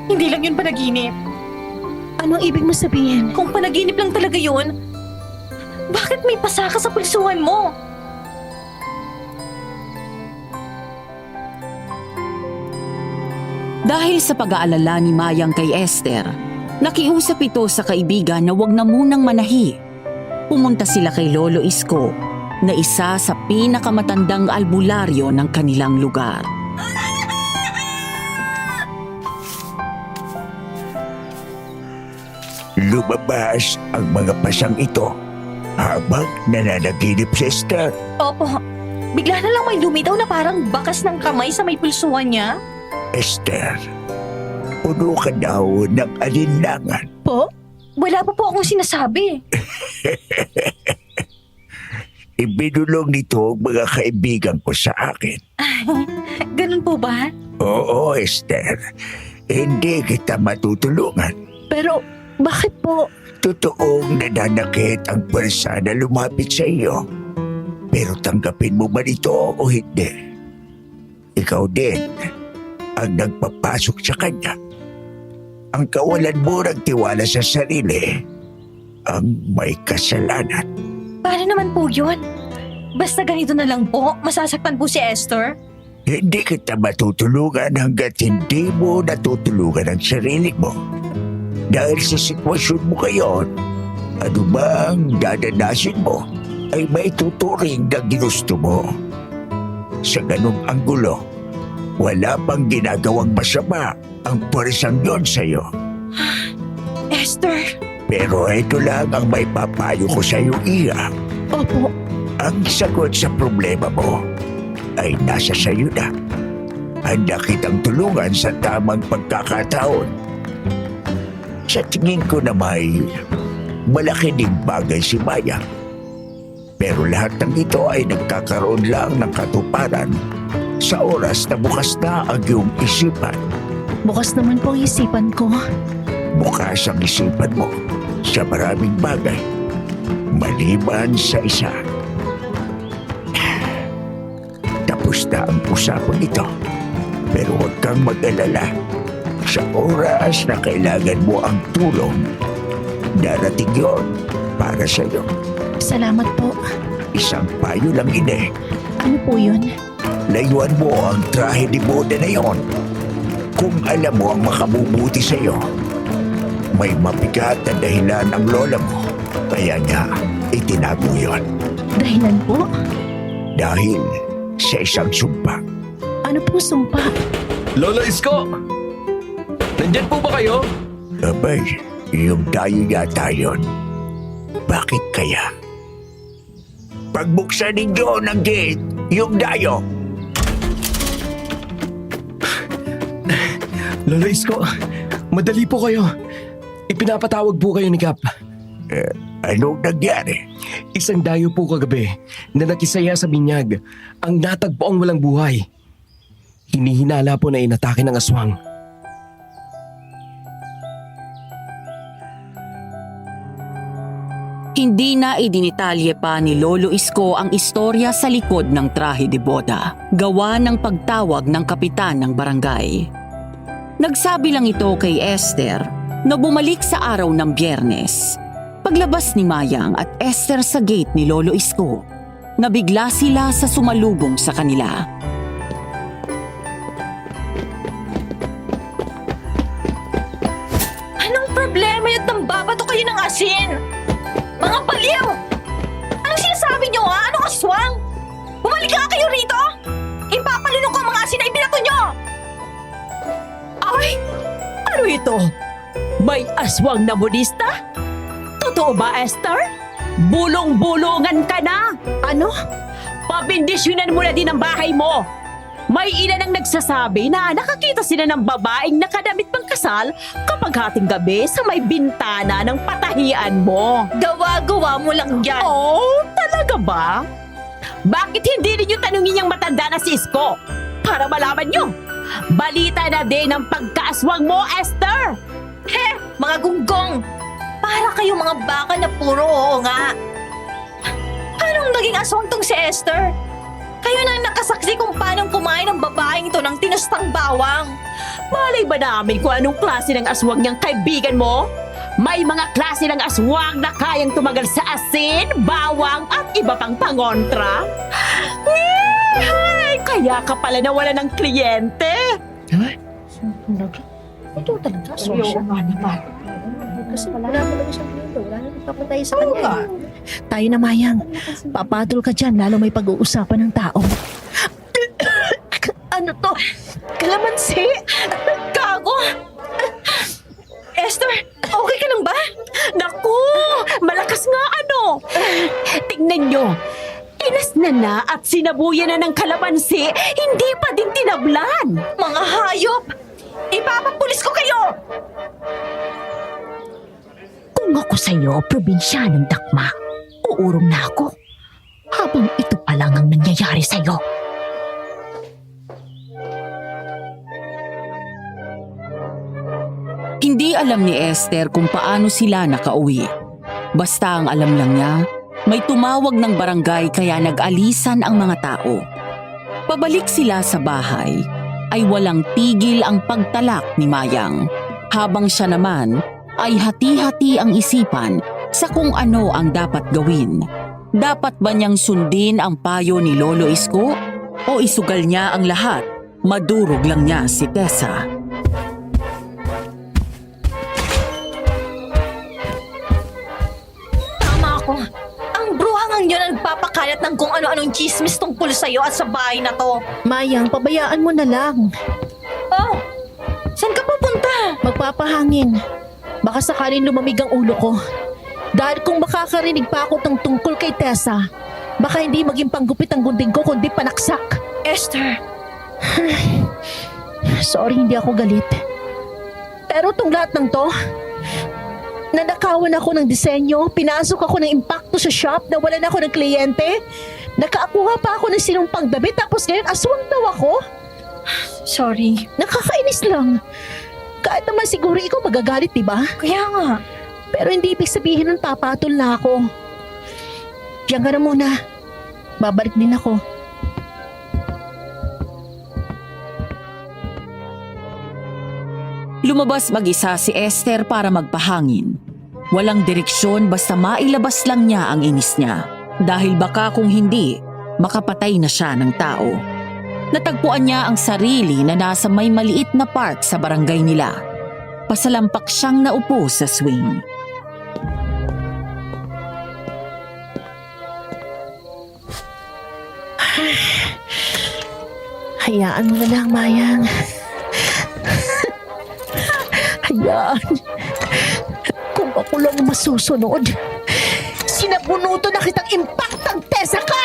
hindi lang yun panaginip. Anong ibig mo sabihin? Kung panaginip lang talaga yun, bakit may pasaka sa pulsuhan mo? Dahil sa pag-aalala ni Mayang kay Esther, nakiusap ito sa kaibigan na wag na munang manahi. Pumunta sila kay Lolo Isko, na isa sa pinakamatandang albularyo ng kanilang lugar. Lumabas ang mga pasang ito. Habang nananaginip si Esther, Opo. Bigla na lang may lumitaw na parang bakas ng kamay sa may pulsuhan niya. Esther, puno ka daw ng alinlangan. Po? Wala pa po akong sinasabi. Ibinulong nito ang mga kaibigan ko sa akin. Ganun po ba? Oo, Esther. Hindi kita matutulungan. Pero bakit po? Totoong nananakit ang pwersa na lumapit sa iyo. Pero tanggapin mo ba ito o hindi? Ikaw din ang nagpapasok sa kanya. Ang kawalan mo ng tiwala sa sarili ang may kasalanan. Paano naman po yun? Basta ganito na lang po, masasaktan po si Esther. Hindi kita matutulungan hanggat hindi mo natutulungan ang sarili mo. Dahil sa sitwasyon mo ngayon, ano bang dadanasin mo ay may tuturing na ginusto mo. Sa ganung anggulo, wala pang ginagawang masama ang puwersang yon sa'yo. Esther, Pero ito lang ang may papayo ko sa'yo, Iya. Opo. Ang sagot sa problema mo ay nasa sayo na. Handa kitang tulungan sa tamang pagkakataon. Sa tingin ko na may malaki ding bagay si Maya. Pero lahat ng ito ay nagkakaroon lang ng katuparan sa oras na bukas na ang iyong isipan. Bukas naman po ang isipan ko. Bukas ang isipan mo sa maraming bagay. Maliban sa isa. Tapos na ang usapang ito. Pero huwag kang mag-alala. Sa oras na kailangan mo ang tulong, darating yon para sa iyo. Salamat po. Isang payo lang ini. Ano po yun? Layuan mo ang trahe ni Boda na yon. Kung alam mo ang makabubuti sa iyo, may mabigat na dahilan ang lola mo. Kaya niya itinago yon. Dahilan po? Dahil sa isang sumpa. Ano pong sumpa? Lolo Isko! Nandyan po ba kayo? Abay, yung dayo yata yun. Bakit kaya? Pagbuksan ninyo ng gate, yung dayo. Lolo Isko, madali po kayo. Ipinapatawag po kayo ni Kap. Anong nangyari? Isang dayo po kagabi na nakisaya sa binyag ang natagpo ang walang buhay. Hinihinala po na inatake ng aswang. Hindi na idinitalye pa ni Lolo Isko ang istorya sa likod ng trahe de boda, gawa ng pagtawag ng kapitan ng barangay. Nagsabi lang ito kay Esther na bumalik sa araw ng Biyernes. Paglabas ni Mayang at Esther sa gate ni Lolo Isko, nabigla sila sa sumalubong sa kanila. anong problema yun nang babato kayo ng asin? Mga baliw! Anong sinasabi niyo ha? Anong aswang? Bumalik nga kayo rito! Ipapalunok ko ang mga asin na ibinato niyo! Ay! Ano ito? May aswang na budista? Totoo ba, Esther? Bulong-bulungan ka na! Ano? Pabindisyonan mo na din ang bahay mo! May ilan ang nagsasabi na nakakita sila ng babaeng nakadamit pang kasal kapag hating gabi sa may bintana ng patahian mo. Gawa-gawa mo lang yan! Oh, talaga ba? Bakit hindi ninyo tanungin yung matanda na si Isko? Para malaman nyo. Balita na din ang pagkaaswang mo, Esther! He! Mga gunggong! Para kayong mga baka na puro oo nga! Anong naging aswang tong si Esther? Kayo nang nakasaksi kung paano kumain ng babaeng ito ng tinustang bawang. Malay ba namin kung anong klase ng aswang niyang kaibigan mo? May mga klase ng aswang na kayang tumagal sa asin, bawang at iba pang pangontra. Ay, kaya ka pala nawala ng kliyente. Ito talaga. Social naman. Kasi wala naman siyang pinto. Wala naman papatay sa kanya. Tayo na, Mayang. Papatol ka dyan, lalo may pag-uusapan ng tao. Ano to? Kalamansi? Gago! Esther, okay ka lang ba? Naku, malakas nga ano. tingnan nyo. Inas na at sinabuyan na ng kalamansi, hindi pa din tinablan. Mga hayop! Ipapapulis ko kayo! Kung ako sa'yo, probinsyanong dakma, uurong na ako. Habang ito pa lang ang nangyayari sa'yo. Hindi alam ni Esther kung paano sila nakauwi. Basta ang alam lang niya, may tumawag ng barangay kaya nag-alisan ang mga tao. Pabalik sila sa bahay, ay walang tigil ang pagtalak ni Mayang. Habang siya naman ay hati-hati ang isipan sa kung ano ang dapat gawin. Dapat ba niyang sundin ang payo ni Lolo Isko o isugal niya ang lahat? Madurog lang niya si Tessa. Tama ako. Ang bruhangang yun ang nagpapakalat ng kung ano-anong chismis tungkol sa'yo at sa bahay na to. Mayang, pabayaan mo na lang. Oh, saan ka pupunta? Magpapahangin. Baka sakaling lumamig ang ulo ko. Dahil kung makakarinig pa ako ng tungkol kay Tessa, baka hindi maging panggupit ang gunding ko kundi panaksak. Esther, Sorry, hindi ako galit. Pero tong lahat ng to, nanakawan ako ng disenyo, pinasok ako ng impacto sa shop, nawalan ako ng kliyente, nakaakuha pa ako ng sinumpang dabi, tapos ngayon aswang daw ako. sorry. Nakakainis lang. Kahit naman siguro ikaw magagalit, diba? Kaya nga. Pero hindi ibig sabihin nun papatol na ako. Diyan ka na muna. Babalik din ako. Lumabas mag-isa si Esther para magpahangin. Walang direksyon basta mailabas lang niya ang inis niya. Dahil baka kung hindi, makapatay na siya ng tao. Natagpuan niya ang sarili na nasa may maliit na park sa barangay nila. Pasalampak siyang naupo sa swing. Hayaan mo na lang, Mayang. Hayaan. Kung ako lang masusunod, sinabunuto na kitang impactang Tessa ka!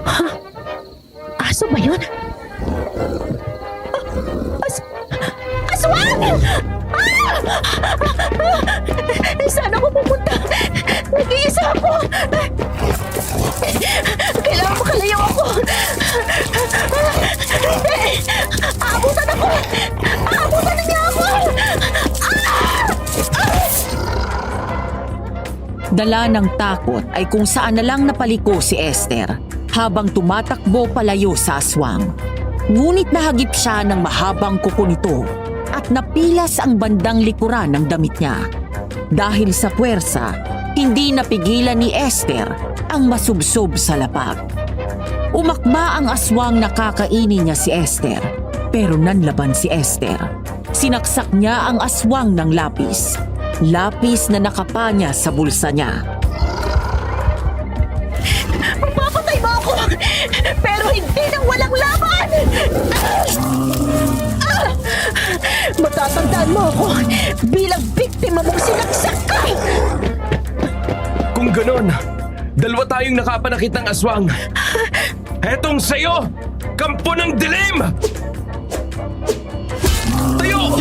Ha? Aso ba yun? Aswang! Saan ako pupunta? Nag-iisa ako! Kailangan makalayaw ako! Hindi! Aabutan ako! Aabutan na niya ako! Dala ng takot ay kung saan na lang napaliko si Esther habang tumatakbo palayo sa aswang. Ngunit nahagip siya ng mahabang kuko nito at napilas ang bandang likuran ng damit niya. Dahil sa puwersa, hindi napigilan ni Esther ang masubsob sa lapag. Umakma ang aswang na kakainin niya si Esther, pero nanlaban si Esther. Sinaksak niya ang aswang ng lapis. Lapis na nakapa niya sa bulsa niya. Papatay mo ako! Pero hindi nang walang laban! Matatandaan mo ako bilang biktima mong sinaksak ka! Kung ganon, dalawa tayong nakapanakit ng aswang. Hetong sa'yo, kampo ng dilim! Tayo!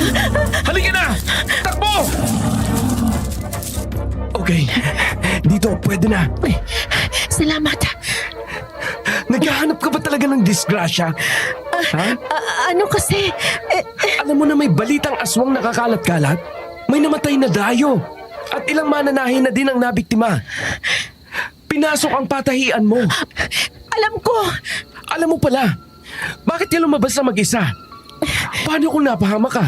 Halika na! Takbo! Okay, dito, pwede na. Salamat. Naghahanap ka ba talaga ng disgrasya? Ha? Ano kasi? Alam mo na may balitang aswang nakakalat-kalat? May namatay na dayo. At ilang mananahin na din ang nabiktima. Pinasok ang patahian mo. Alam ko. Alam mo pala, bakit ka lumabas na mag-isa? Paano kung napahama ka?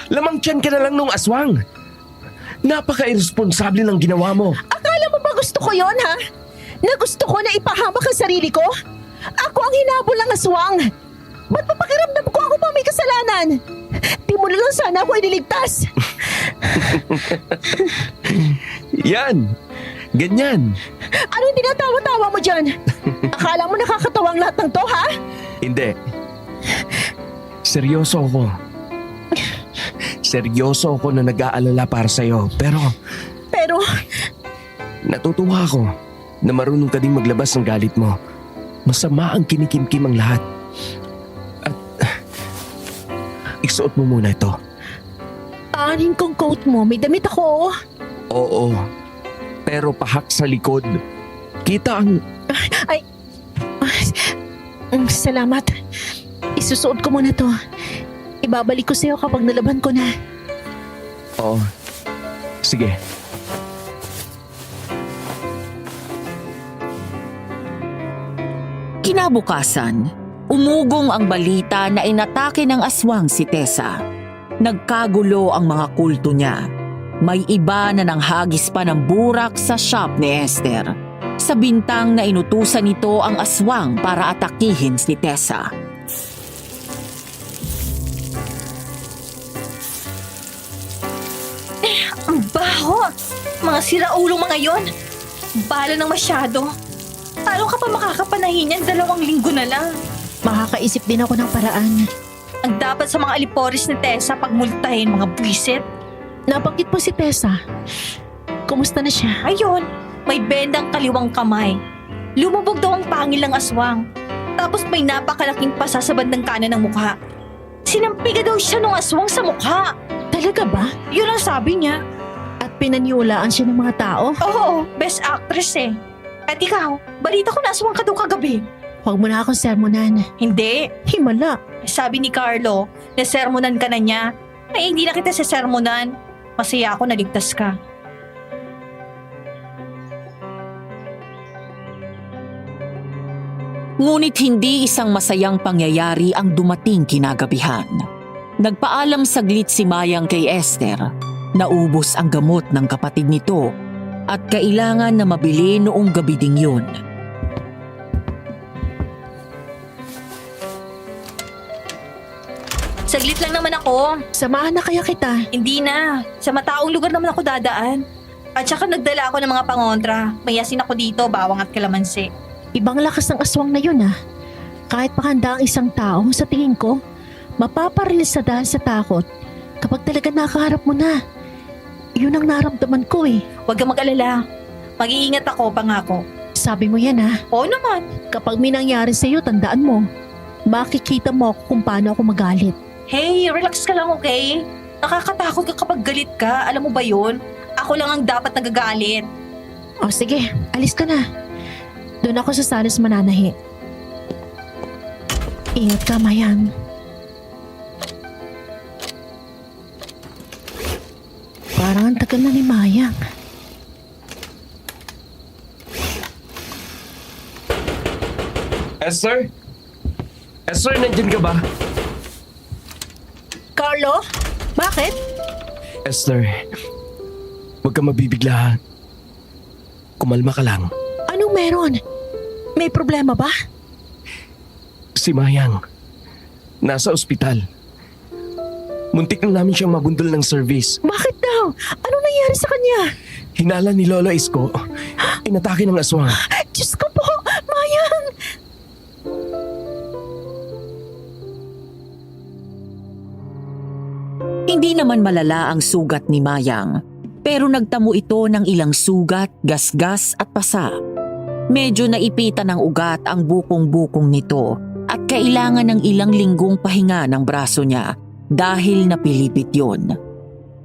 Lamang tiyan ka na lang nung aswang. Napaka-irresponsable ng ginawa mo. Akala mo ba gusto ko yon, ha? Na gusto ko na ipahamak ang sarili ko? Ako ang hinabol ng aswang. Ba't papakiramdam ko ako pa may kasalanan? Di mo na lang sana ako iniligtas. Yan, ganyan. Anong tinatawa-tawa mo dyan? Akala mo nakakatawa ang lahat ng to, ha? Hindi. Seryoso ako. Seryoso ako na nag-aalala para sa'yo. Pero Pero, Natutuwa ako na marunong ka ding maglabas ng galit mo. Masama ang kinikimkim ang lahat. At isuot mo muna ito. Aanin kong coat mo, may damit ako. Oo, pero pahak sa likod. Kita ang... Salamat. Isusuot ko muna to. Ibabalik ko sa'yo kapag nalaban ko na. Oo, sige. Kinabukasan, umugong ang balita na inatake ng aswang si Tessa. Nagkagulo ang mga kulto niya. May iba na nanghagis pa ng burak sa shop ni Esther. Sa bintang na inutusan nito ang aswang para atakihin si Tessa. Ang baho! Mga siraulong mga yon. Bala ng masyado. Paano ka pa makakapanahin yan? 2 linggo na lang. Makakaisip din ako ng paraan. Ang dapat sa mga aliporis ni Tessa pagmultahin mga buwisit. Nabanggit mo si Tessa. Kumusta na siya? Ayun, may bendang kaliwang kamay. Lumubog daw ang pangil ng aswang. Tapos may napakalaking pasa sa bandang kanan ng mukha. Sinampiga daw siya ng aswang sa mukha. Talaga ba? Yun ang sabi niya. At pinaniwalaan siya ng mga tao? Oo, best actress eh. At ikaw, balita ko na aswang ka daw kagabi. Huwag mo na akong sermonan. Hindi. Himala. Sabi ni Carlo, nasermonan ka na niya. Ay, hindi na kita sa sermonan. Masaya ako naligtas ka. Ngunit hindi isang masayang pangyayari ang dumating kinagabihan. Nagpaalam saglit si Mayang kay Esther. Naubos ang gamot ng kapatid nito at kailangan na mabili noong gabi ding yun. Saglit lang naman ako. Samahan na kaya kita. Hindi na. Sa mataong lugar naman ako dadaan. At saka nagdala ako ng mga pangontra. May asin ako dito, bawang at kalamansi. Ibang lakas ng aswang na yun ah. Kahit pakanda ang isang tao, sa tingin ko, mapaparilis sa dahil sa takot kapag talaga nakaharap mo na. Yun ang naramdaman ko eh. Huwag kang mag-alala. Mag-iingat ako, pangako. Sabi mo yan ah. Oo naman. Kapag may nangyari sa'yo, tandaan mo. Makikita mo ako kung paano ako magalit. Hey, relax ka lang, okay? Nakakatakot ka kapag galit ka. Alam mo ba yun? Ako lang ang dapat nagagalit. O sige, alis ka na. Doon ako sa salas mananahi. Ingat ka, Mayang. Parang ang tagal na ni Mayang. Esther? Esther, nandyan ka ba? Carlo? Bakit? Esther, huwag ka mabibigla ha. Kumalma ka lang. Anong meron? May problema ba? Si Mayang, nasa ospital. Muntik na namin siyang mabundol ng service. Bakit daw? Anong nangyari sa kanya? Hinala ni Lolo Isko. Inatake ng aswang. Diyos ko po, Mayang! Hindi naman malala ang sugat ni Mayang, pero nagtamo ito ng ilang sugat, gasgas at pasa. Medyo naipitan ng ugat ang bukong-bukong nito at kailangan ng ilang linggong pahinga ng braso niya dahil napilipit yun.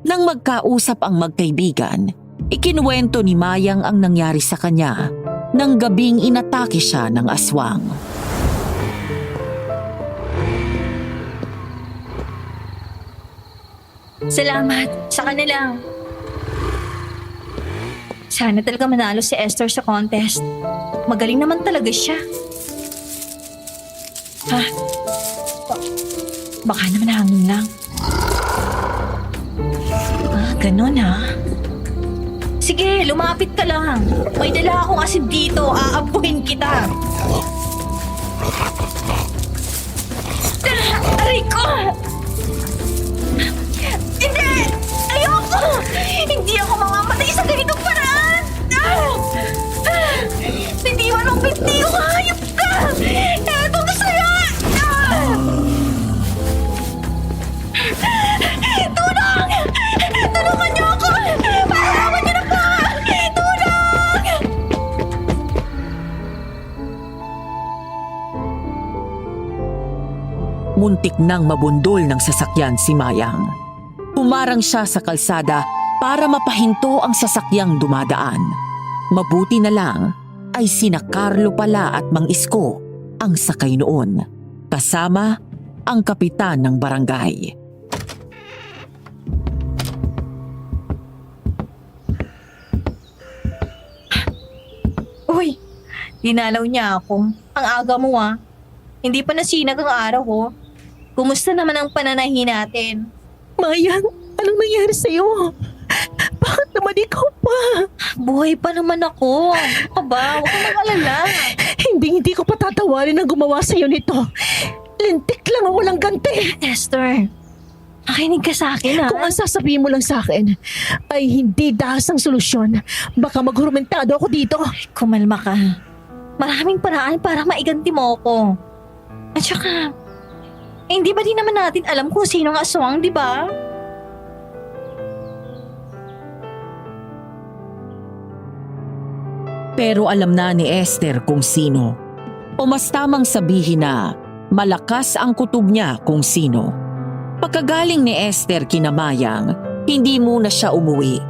Nang magkausap ang magkaibigan, ikinuwento ni Mayang ang nangyari sa kanya nang gabing inatake siya ng aswang. Salamat. Saka na lang. Sana talaga manalo si Esther sa contest. Magaling naman talaga siya. Ha? Baka naman hangin lang. Ganon ha. Sige, lumapit ka lang. May dala akong asin dito. Aabuhin kita. Aray ko! Hindi! Ayoko! Hindi ako mamamatay sa ganitong paraan! Hindi mo nung binti ko! Hayop ka! Eto na sa'yo! Tulong! Tulungan niyo ako! Pahawan niyo na po! Tulong! muntik nang mabundol ng sasakyan si Mayang. Humarang siya sa kalsada para mapahinto ang sasakyang dumadaan. Mabuti na lang ay sina Carlo pala at Mang Isko ang sakay noon, kasama ang kapitan ng barangay. Uy, dinalaw niya ako. Ang aga mo Hindi pa nasinag ang araw ko. Kumusta naman ang pananahi natin? Mayang, anong nangyari sa'yo? Bakit naman ikaw pa? Buhay pa naman ako. Ano ka ba? Huwag kang mag-alala. Hindi ko patatawarin ang gumawa sa'yo nito. Lintik lang ang walang ganti. Esther, nakinig ka sa akin Kung ang sasabihin mo lang sa akin ay hindi dahas ang solusyon, baka maghurumentado ako dito. Kumalma ka. Maraming paraan para maiganti mo ako. At saka, hindi ba din naman natin alam kung sino ang aswang, di ba? Pero alam na ni Esther kung sino. O mas tamang sabihin na malakas ang kutob niya kung sino. Pagkagaling ni Esther kina Mayang, hindi muna siya umuwi.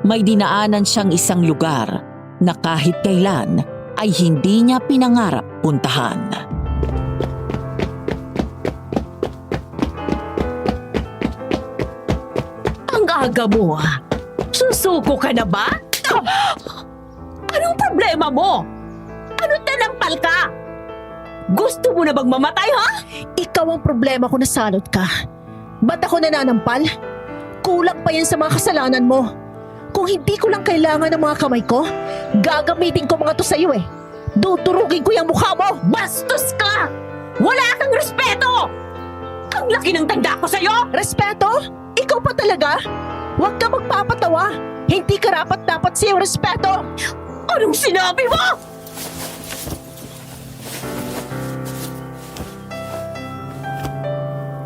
May dinaanan siyang isang lugar na kahit kailan ay hindi niya pinangarap puntahan. Ang aga mo Susuko ka na ba? Anong problema mo? Ano tanampal ka? Gusto mo na bang mamatay, ha? Ikaw ang problema ko, nasalot ka. Ba't ako nananampal? Kulang pa yan sa mga kasalanan mo. Kung hindi ko lang kailangan ng mga kamay ko, gagamitin ko mga to sa'yo eh. Dudurugin ko yung mukha mo! Bastos ka! Wala kang respeto! Ang laki ng tanda ko sa'yo! Respeto? Ikaw pa talaga? Huwag ka magpapatawa. Hindi karapat dapat sa'yo respeto. Anong sinabi mo?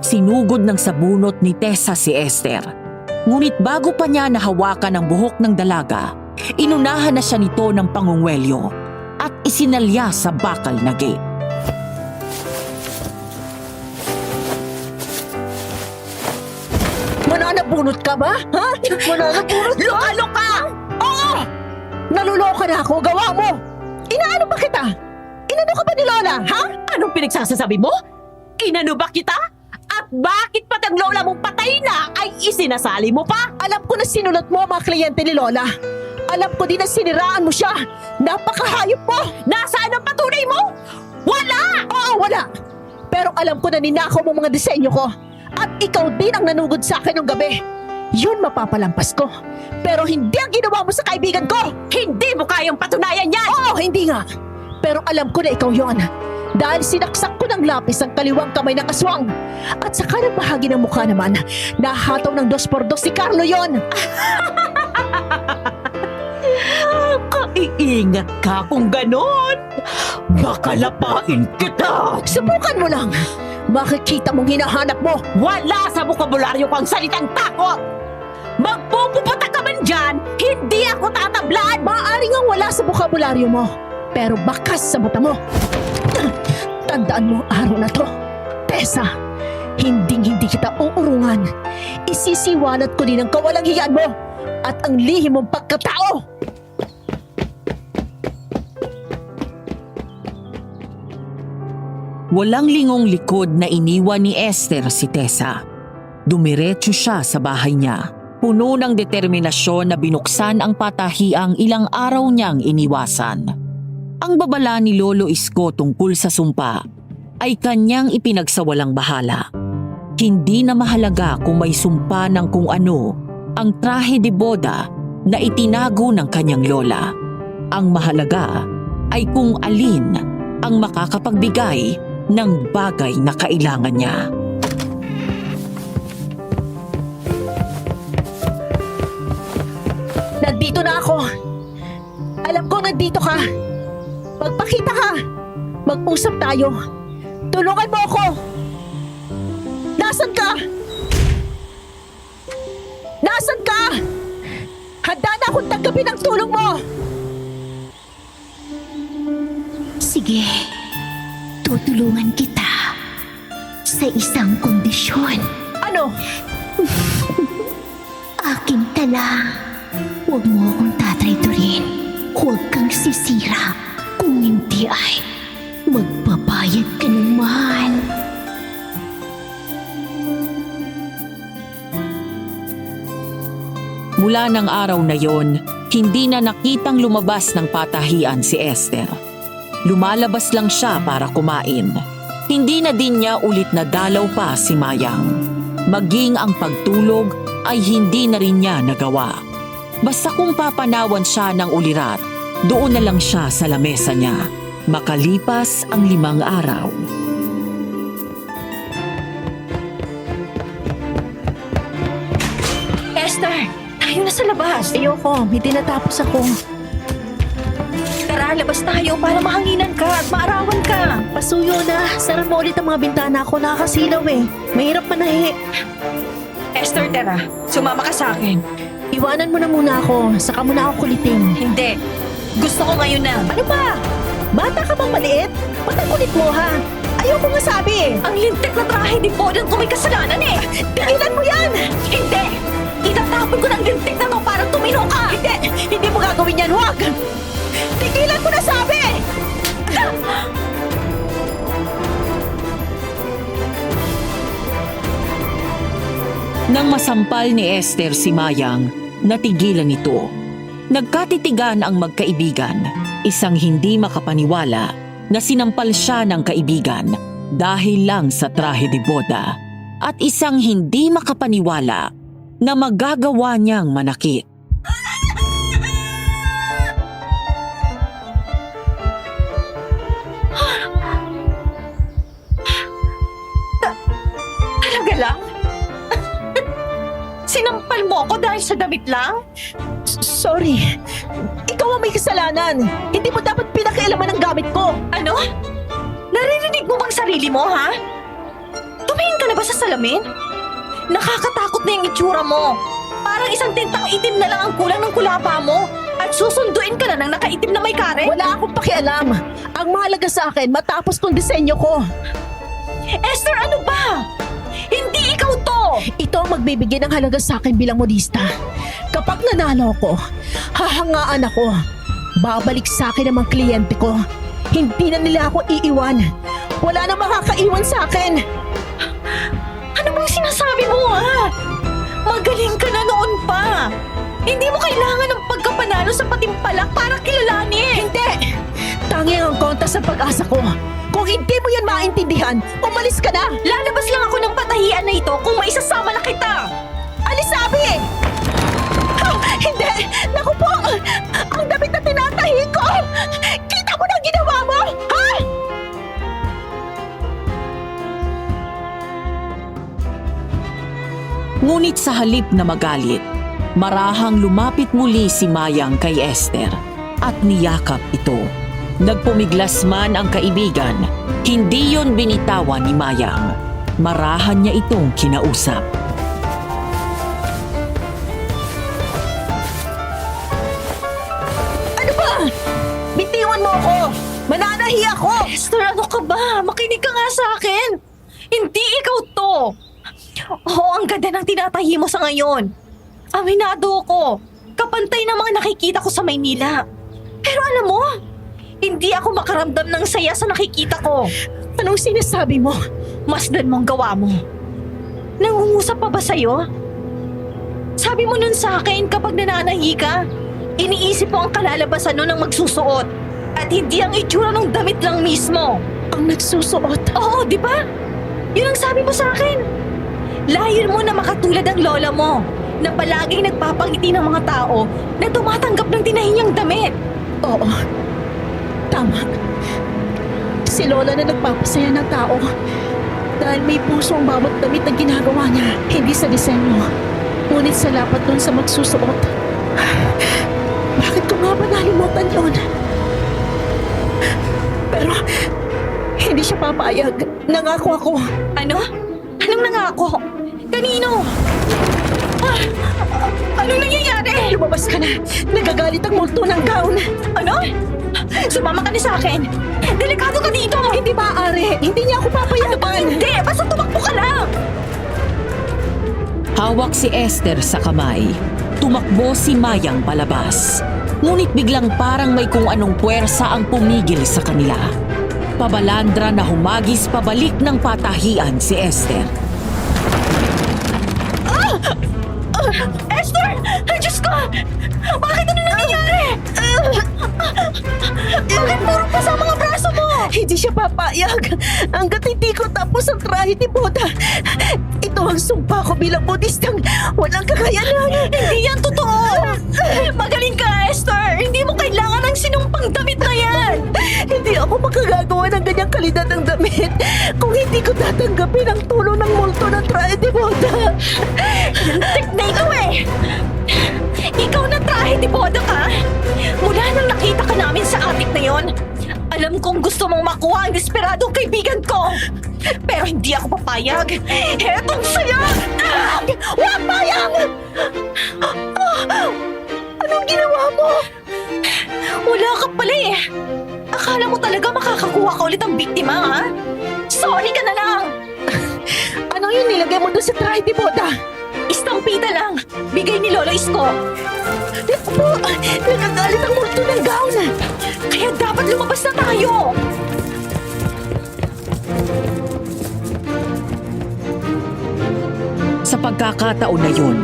Sinugod ng sabunot ni Tessa si Esther. Ngunit bago pa niya nahawakan ang buhok ng dalaga, inunahan na siya nito ng pangungwelyo at isinalya sa bakal na gate. Mananabunot ka ba? Ha? Mananabunot ka? Lukalo ka! Oo! Naluloka na ako, gawa mo! Inaano ba kita? Inano ka ba ni Lola, ha? Anong pinagsasasabi mo? Inano ba kita? At bakit pati ang lola mong patay na ay isinasali mo pa? Alam ko na sinulot mo ang mga kliyente ni Lola. Alam ko din na siniraan mo siya. Napakahayop mo! Nasaan ang patunay mo? Wala! Oo, wala! Pero alam ko na ninakaw mo mga disenyo ko. At ikaw din ang nanugod sa akin ng gabi. Yun mapapalampas ko. Pero hindi ang ginawa mo sa kaibigan ko! Hindi mo kayang patunayan yan! Oo, hindi nga! Pero alam ko na ikaw yon. Dahil sinaksak ko ng lapis ang kaliwang kamay ng aswang. At sa kanang bahagi ng mukha naman, nahataw ng 2x2 si Carlo yon. Iingat ka kung ganon. Baka lapain kita. Subukan mo lang. Makikita mong hinahanap mo. Wala sa bokabularyo ko ang salitang takot. Magpupuputa ka man dyan, hindi ako tatablan. Maaari nga wala sa bokabularyo mo. Pero bakas sa mata mo. Tandaan mo ang araw na to. Tessa, hindi kita uurungan. Isisiwalat ko din ang kawalang hiyaan mo at ang lihim mong pagkatao. Walang lingong likod na iniwan ni Esther si Tessa. Dumiretso siya sa bahay niya, puno ng determinasyon na binuksan ang patahiang ilang araw niyang iniwasan. Ang babala ni Lolo Isko tungkol sa sumpa ay kanyang ipinagsawalang bahala. Hindi na mahalaga kung may sumpa ng kung ano ang trahe de boda na itinago ng kanyang lola. Ang mahalaga ay kung alin ang makakapagbigay ng bagay na kailangan niya. Nandito na ako. Alam ko nandito ka. Magpakita ka. Mag-usap tayo. Tulungan mo ako. Nasaan ka? Nasaan ka? Handa na akong tanggapin ang tulong mo. Sige, tutulungan kita. sa isang kondisyon. Ano? Akin ka lang. Huwag mo akong tatrayturin. Huwag kang sisira. Kung hindi ay magbabayad ka naman. Mula ng araw na yon, hindi na nakitang lumabas ng patahian si Esther. Lumalabas lang siya para kumain. Hindi na din niya ulit nadalaw pa si Mayang. Maging ang pagtulog ay hindi na rin niya nagawa. Basta kung papanawan siya ng ulirat, doon na lang siya sa lamesa niya. Makalipas ang 5 araw. Esther, tayo na sa labas. Ayoko, may tinatapos ako. Tara, labas tayo para mahanginan ka at maarawan ka. Pasuyo na, sara mo ulit ang mga bintana ko, nakakasilaw eh. Mahirap manahi. Esther, tara. Sumama ka sa akin. Iwanan mo na muna ako, saka mo na ako kulitin. Hindi. Gusto ko ngayon na. Ano ba? Bata ka bang maliit? Ba't ang kulit mo ha? Ayoko nga sabi eh. Ang lintik na trahe ni Bodan kung may kasalanan eh. Tigilan mo yan! Hindi! Itatapon ko ng lintik na to para tumino ka! Hindi mo gagawin yan, huwag! Tigilan mo na sabi! Nang masampal ni Esther si Mayang, natigilan ito. Nagkatitigan ang magkaibigan, isang hindi makapaniwala na sinampal siya ng kaibigan dahil lang sa trahe de boda, at isang hindi makapaniwala na magagawa niyang manakit. Talaga lang? Sinampal mo ako dahil sa damit lang? Sorry. Ikaw ang may kasalanan. Hindi mo dapat pinakialaman ang gamit ko. Ano? Naririnig mo bang sarili mo, ha? Tumingin ka na ba sa salamin? Nakakatakot na yung itsura mo. Parang isang tintang itim na lang ang kulang ng kulapa mo. At susunduin ka na ng nakaitim na may kare? Wala akong pakialam. Ang mahalaga sa akin, matapos tong disenyo ko. Esther, ano ba? Hindi ikaw to! Ito ang magbibigay ng halaga sa akin bilang modista. Kapag nanalo ako, hahangaan ako. Babalik sa akin ang mga kliyente ko. Hindi na nila ako iiwan. Wala na makakaiwan sa akin. Ano bang sinasabi mo, ha? Magaling ka na noon pa. Hindi mo kailangan ng pagkapanalo sa patimpalak para kilalanin. Hindi! Tangi ang kontas sa pag-asa ko. Kung hindi mo yan maintindihan, umalis ka na! Lalabas lang ako ng patahian na ito kung maisasama na kita. Alis sabi! Ha! Hindi! Naku po! Ang damit na tinatahi ko! Kita mo na ang ginawa mo! Ha? Ngunit sa halip na magalit, marahang lumapit muli si Mayang kay Esther at niyakap ito. Nagpumiglas man ang kaibigan, hindi yon binitawan ni Mayang. Marahan niya itong kinausap. Ano ba? Bitiwan mo ako! Mananahi ako! Esther, ano ka ba? Makinig ka nga sa akin. Hindi ikaw to. Oo, ang ganda ng tinatahi mo sa ngayon. Aminado ko. Kapantay ng mga nakikita ko sa Maynila. Pero alam mo, hindi ako makaramdam ng saya sa nakikita ko. Anong sinasabi mo? Masdan mo ang gawa mo. Nangungusap pa ba sa'yo? Sabi mo nun sa akin kapag nananahi ka, iniisip mo ang kalalabasan nun ng magsusuot at hindi ang itsura ng damit lang mismo. Ang nagsusuot? Oo, di ba? Yun ang sabi mo sa akin. Layon mo na makatulad ang lola mo na palaging nagpapangiti ng mga tao na tumatanggap ng tinahing damit. Oo. Tama. Si Lola na nagpapasaya ng tao dahil may puso ang bawat damit na ginagawa niya, hindi sa disenyo, ngunit sa lapat dun sa magsusuot. Bakit ko nga ba nalimutan yun? Pero hindi siya papayag. Nangako ako. Ano? Anong nangako? Kanino? Ah, anong nangyayari? Lumabas lumabas ka na. Nagagalit ang multo ng gown. Ano? Sumama ka na sa akin. Delikado ka dito. Hindi maaari. Hindi niya ako papayagan. Hindi, basta tumakbo ka lang. Hawak si Esther sa kamay. Tumakbo si Mayang palabas. Ngunit biglang parang may kung anong puwersa ang pumigil sa kanila. Pabalandra na humagis pabalik ng patahian si Esther. Esther! Ay, Diyos ko! Bakit ano nangyayari? Bakit puro pa sa mga braso mo? Hindi siya papayag. Hanggat hindi ko tapos ang trahe ni Boda. Ito ang sumpa ko bilang Budistang walang kakayanan. Hindi yan totoo! Magaling ka, Esther! Hindi mo kailangan ng sinumpang damit na yan! Hindi ako makagagawa ng ganyang kalidad ng damit kung hindi ko tatanggapin ang tulong ng multo ng trahe ni Boda. Tek na ikaw eh! Ikaw na trahe ni Boda ka? Mula nang nakita ka namin sa attic na yon, alam kong gusto mong makuha ang desperadong kaibigan ko. Pero hindi ako papayag. Hetong sa'yo! Huwag payag! Anong ginawa mo? Wala ka pala eh. Akala mo talaga makakakuha ka ulit ang biktima, ha? Sorry ka na lang! Ano yung nilagay mo doon sa trahe ni Boda? Istampita lang. Bigay ni Lolo Isko. Po, nagagalit ang multo ng gown. Kaya dapat lumabas na tayo. Sa pagkakataon na yun,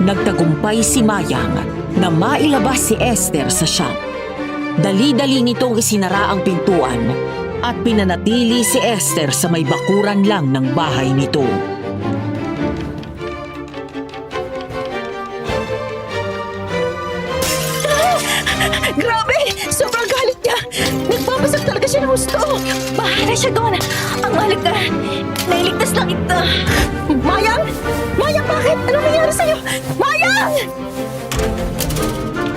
nagtagumpay si Mayang na mailabas si Esther sa shop. Dali-dali nitong isinara ang pintuan at pinanatili si Esther sa may bakuran lang ng bahay nito. Grabe! Sobrang galit niya! Nagpapasok talaga siya ng gusto! Bahala siya doon. Ang mahalaga, nailigtas lang ito. Mayang! Mayang, bakit? Anong nangyari sa'yo? Mayang!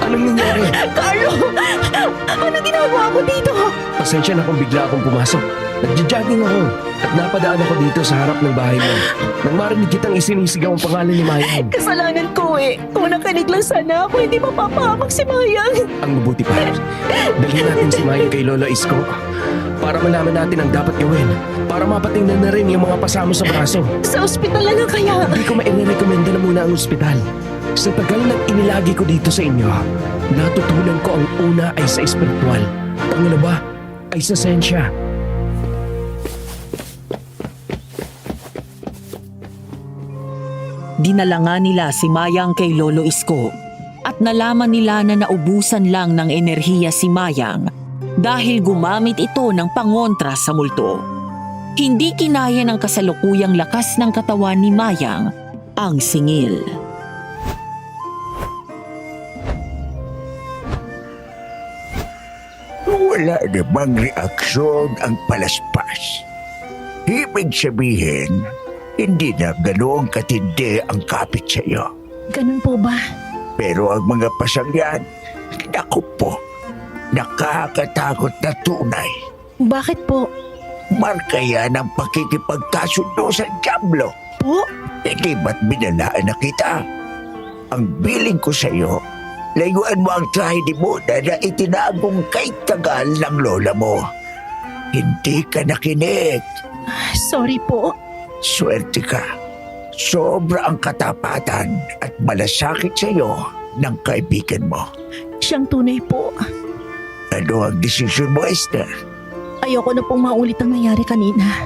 Anong nangyari? Carlo! Ano ginagawa mo dito? Pasensya na kung bigla akong pumasok. Nagja-jogging ako at napadaan ako dito sa harap ng bahay mo. Nang marinig kitang isinisigaw ang pangalan ni Mayang. Kasalanan ko eh. Kung nakinig lang sana ako, hindi mapapahamak si Mayang. Ang mabuti pa, dalhin natin si Mayang kay Lolo Isko para malaman natin ang dapat gawin. Para mapatingnan na rin yung mga pasamo sa braso. Sa ospital na lang kaya. Hindi ko maire-recommenda na muna ang ospital. Sa tagal ng inilagi ko dito sa inyo, natutunan ko ang una ay sa espiritual. Pangalawa ay sa sensya. Dinala nga nila si Mayang kay Lolo Isko at nalaman nila na naubusan lang ng enerhiya si Mayang dahil gumamit ito ng pangontra sa multo. Hindi kinaya ng kasalukuyang lakas ng katawan ni Mayang ang singil. Wala namang reaksyon ang palaspas. Ibig sabihin, hindi na ganoong katindi ang kapit sa iyo. Ganun po ba? Pero ang mga pasangyan, naku po, nakakatakot na tunay. Bakit po? Marka yan ang pakikipagkasundo sa Diablo. Po? Hindi ba't binalaan na kita? Ang biling ko sa iyo, layuan mo ang trahe ni Boda na itinagong kay tagal ng lola mo. Hindi ka nakinig. Sorry po. Swerte ka. Sobra ang katapatan at malasakit sa iyo ng kaibigan mo. Siyang tunay po. Ano ang desisyon mo, Esther? Ayoko na pong maulit ang nangyari kanina.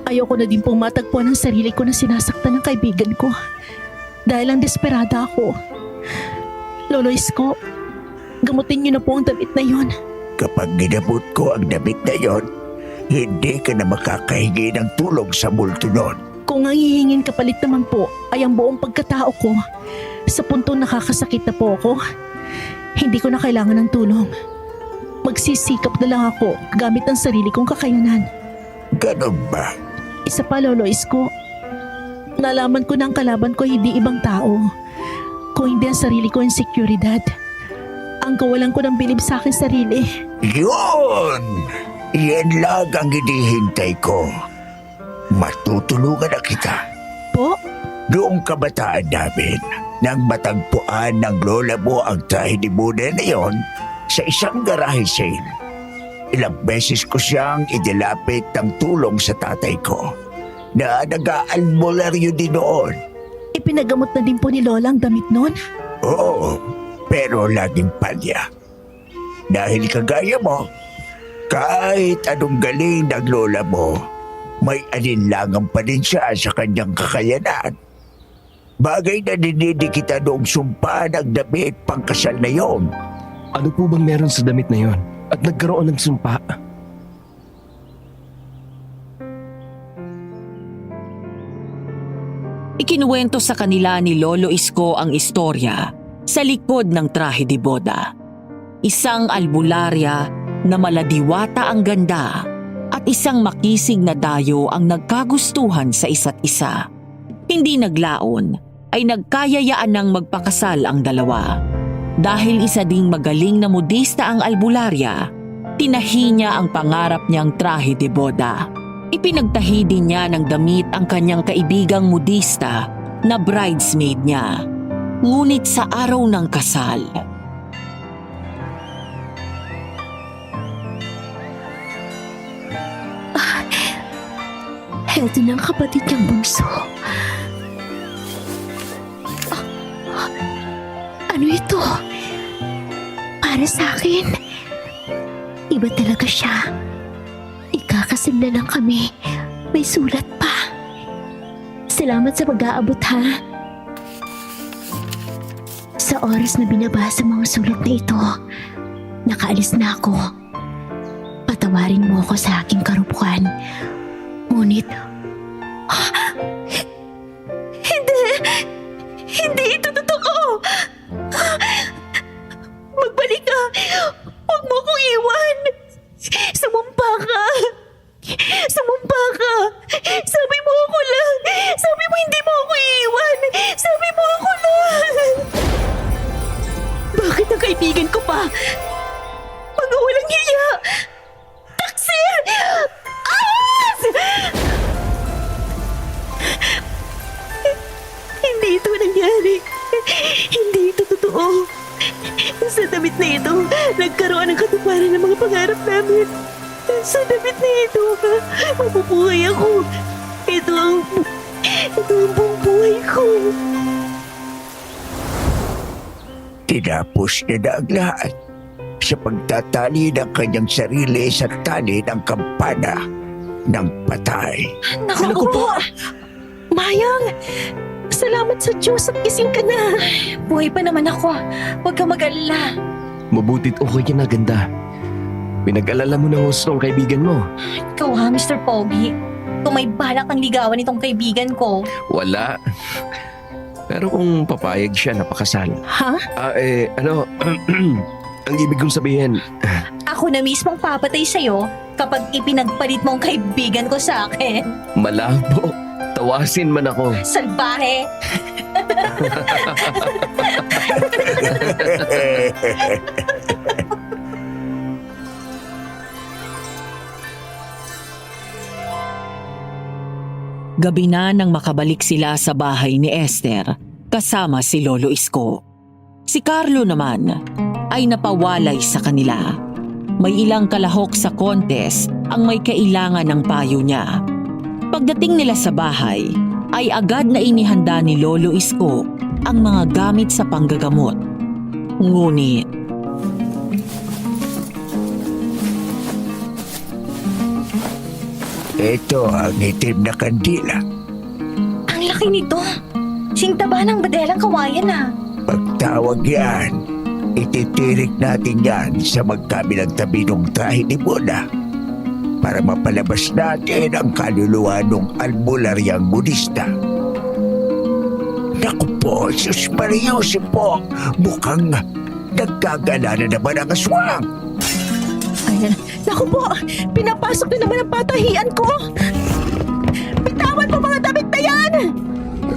Ayoko na din pong matagpuan ang sarili ko na sinasaktan ng kaibigan ko. Dahil ang desperada ako. Lolo Isko, gamutin niyo na po ang damit na yon. Kapag ginabot ko ang damit na yon, hindi ka na makakahingi ng tulong sa multo nun. Kung ang hihingin kapalit naman po ay ang buong pagkatao ko, sa puntong nakakasakit na po ako, hindi ko na kailangan ng tulong. Magsisikap na lang ako gamit ang sarili kong kakayanan. Ganon ba? Isa pa, Lolo Isko, nalaman ko na ang kalaban ko hindi ibang tao, kung hindi ang sarili ko insekuridad. Ang kawalan ko ng bilib sa akin sarili. Yun! Yan lang ang hinihintay ko. Matutulungan na kita. Po? Noong kabataan namin, Nang matagpuan ng lola mo ang trahe ni Muna na yon sa isang garahe sale, ilang beses ko siyang idilapit ng tulong sa tatay ko na nag-aalbularyo din noon. Ipinagamot na din po ni Lola ang damit nun? Oo, pero laging palya. Dahil kagaya mo, kahit anong galing ng lola mo, may alinlangan pa din siya sa kanyang kakayanan. Bagay na dinidikita noong sumpa ng damit pangkasal na yon. Ano po bang meron sa damit na yon? At nagkaroon ng sumpa? Ikinuwento sa kanila ni Lolo Isko ang istorya sa likod ng trahe de boda. Isang albularya na maladiwata ang ganda at isang makisig na dayo ang nagkagustuhan sa isa't isa. Hindi naglaon ay nagkayayaan ng magpakasal ang dalawa. Dahil isa ding magaling na modista ang albularya, tinahi niya ang pangarap niyang trahe de boda. Ipinagtahi din niya ng damit ang kanyang kaibigang modista na bridesmaid niya. Ngunit sa araw ng kasal, Heto ng kapatid niyang bunso. Ano ito? Para sa akin. Iba talaga siya. Ikakasal na lang kami. May sulat pa. Salamat sa pag-aabot ha. Sa oras na binabasa mo ang sulat na ito, nakaalis na ako. Patawarin mo ako sa aking karupukan. Ngunit, Hindi ito totoo! Magbalik ka! Huwag mo akong iwan! Sumumpa ka! Sumumpa ka! Sabi mo ako lang! Sabi mo hindi mo ako iiwan! Sabi mo ako lang! Bakit ang kaibigan ko pa? Mga walang hiya! Taksil! Ahas! Hindi ito nangyari. Hindi ito totoo. Sa damit na ito, nagkaroon ng katuparan ng mga pangarap namin. Sa damit na ito, mabubuhay ako. Ito ang buong buhay ko. Tinapos niya na ang lahat sa pagtatali ng kanyang sarili sa tali ng kampana ng patay. Naku po! Mayang! Salamat sa Diyos at gising ka na. Buhay pa naman ako. Huwag kang mag-alala. Mabutit okay ka na, ganda. Pinag-alala mo ng gusto ang kaibigan mo. Ikaw ha, Mr. Pogi. Kung may balak ang ligawan itong kaibigan ko. Wala. Pero kung papayag siya na pakasal. Ha? Ang ibig kong sabihin, Ako na mismong papatay sa'yo kapag ipinagpalit mo ang kaibigan ko sa akin. malabo. Tawasin man ako. Salbahe! gabi na nang makabalik sila sa bahay ni Esther kasama si Lolo Isko. Si Carlo naman ay napawalay sa kanila. May ilang kalahok sa contest ang may kailangan ng payo niya. Pagdating nila sa bahay, ay agad na inihanda ni Lolo Isko ang mga gamit sa panggagamot. Ngunit, Ito ang itim na kandila. Ang laki nito. Singtaba ng badelang kawayan ah. Pagtawag yan, ititirik natin yan sa magkabilang tabi ng trahe ni Muna para mapalabas natin ang kaluluwa ng albularyang budista. Naku po, Sus Marius po, mukhang nagkagala na naman ang aswang. Ayan. Naku po! Pinapasok na naman ang patahian ko! Bitawan mo mga damit na yan!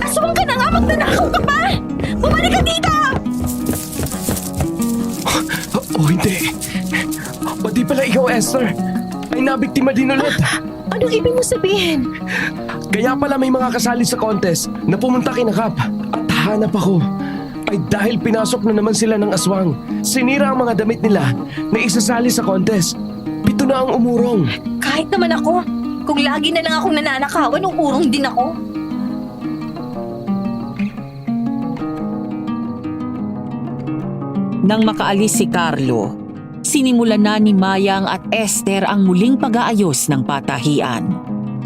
Aswang ka na nga! Magnanakaw ka pa! Bumalik ka dito! hindi. Pati pala ikaw, Esther, ay nabiktima din ulit. Anong ibig mo sabihin? Kaya pala may mga kasali sa contest na pumunta kay Nakap at hanap ako. ay dahil pinasok na naman sila ng aswang. Sinira ang mga damit nila na isasali sa contest. 7 na ang umurong. Kahit naman ako, kung lagi na lang akong nananakawan, uurong din ako. Nang makaalis si Carlo, sinimulan na ni Mayang at Esther ang muling pag-aayos ng patahian.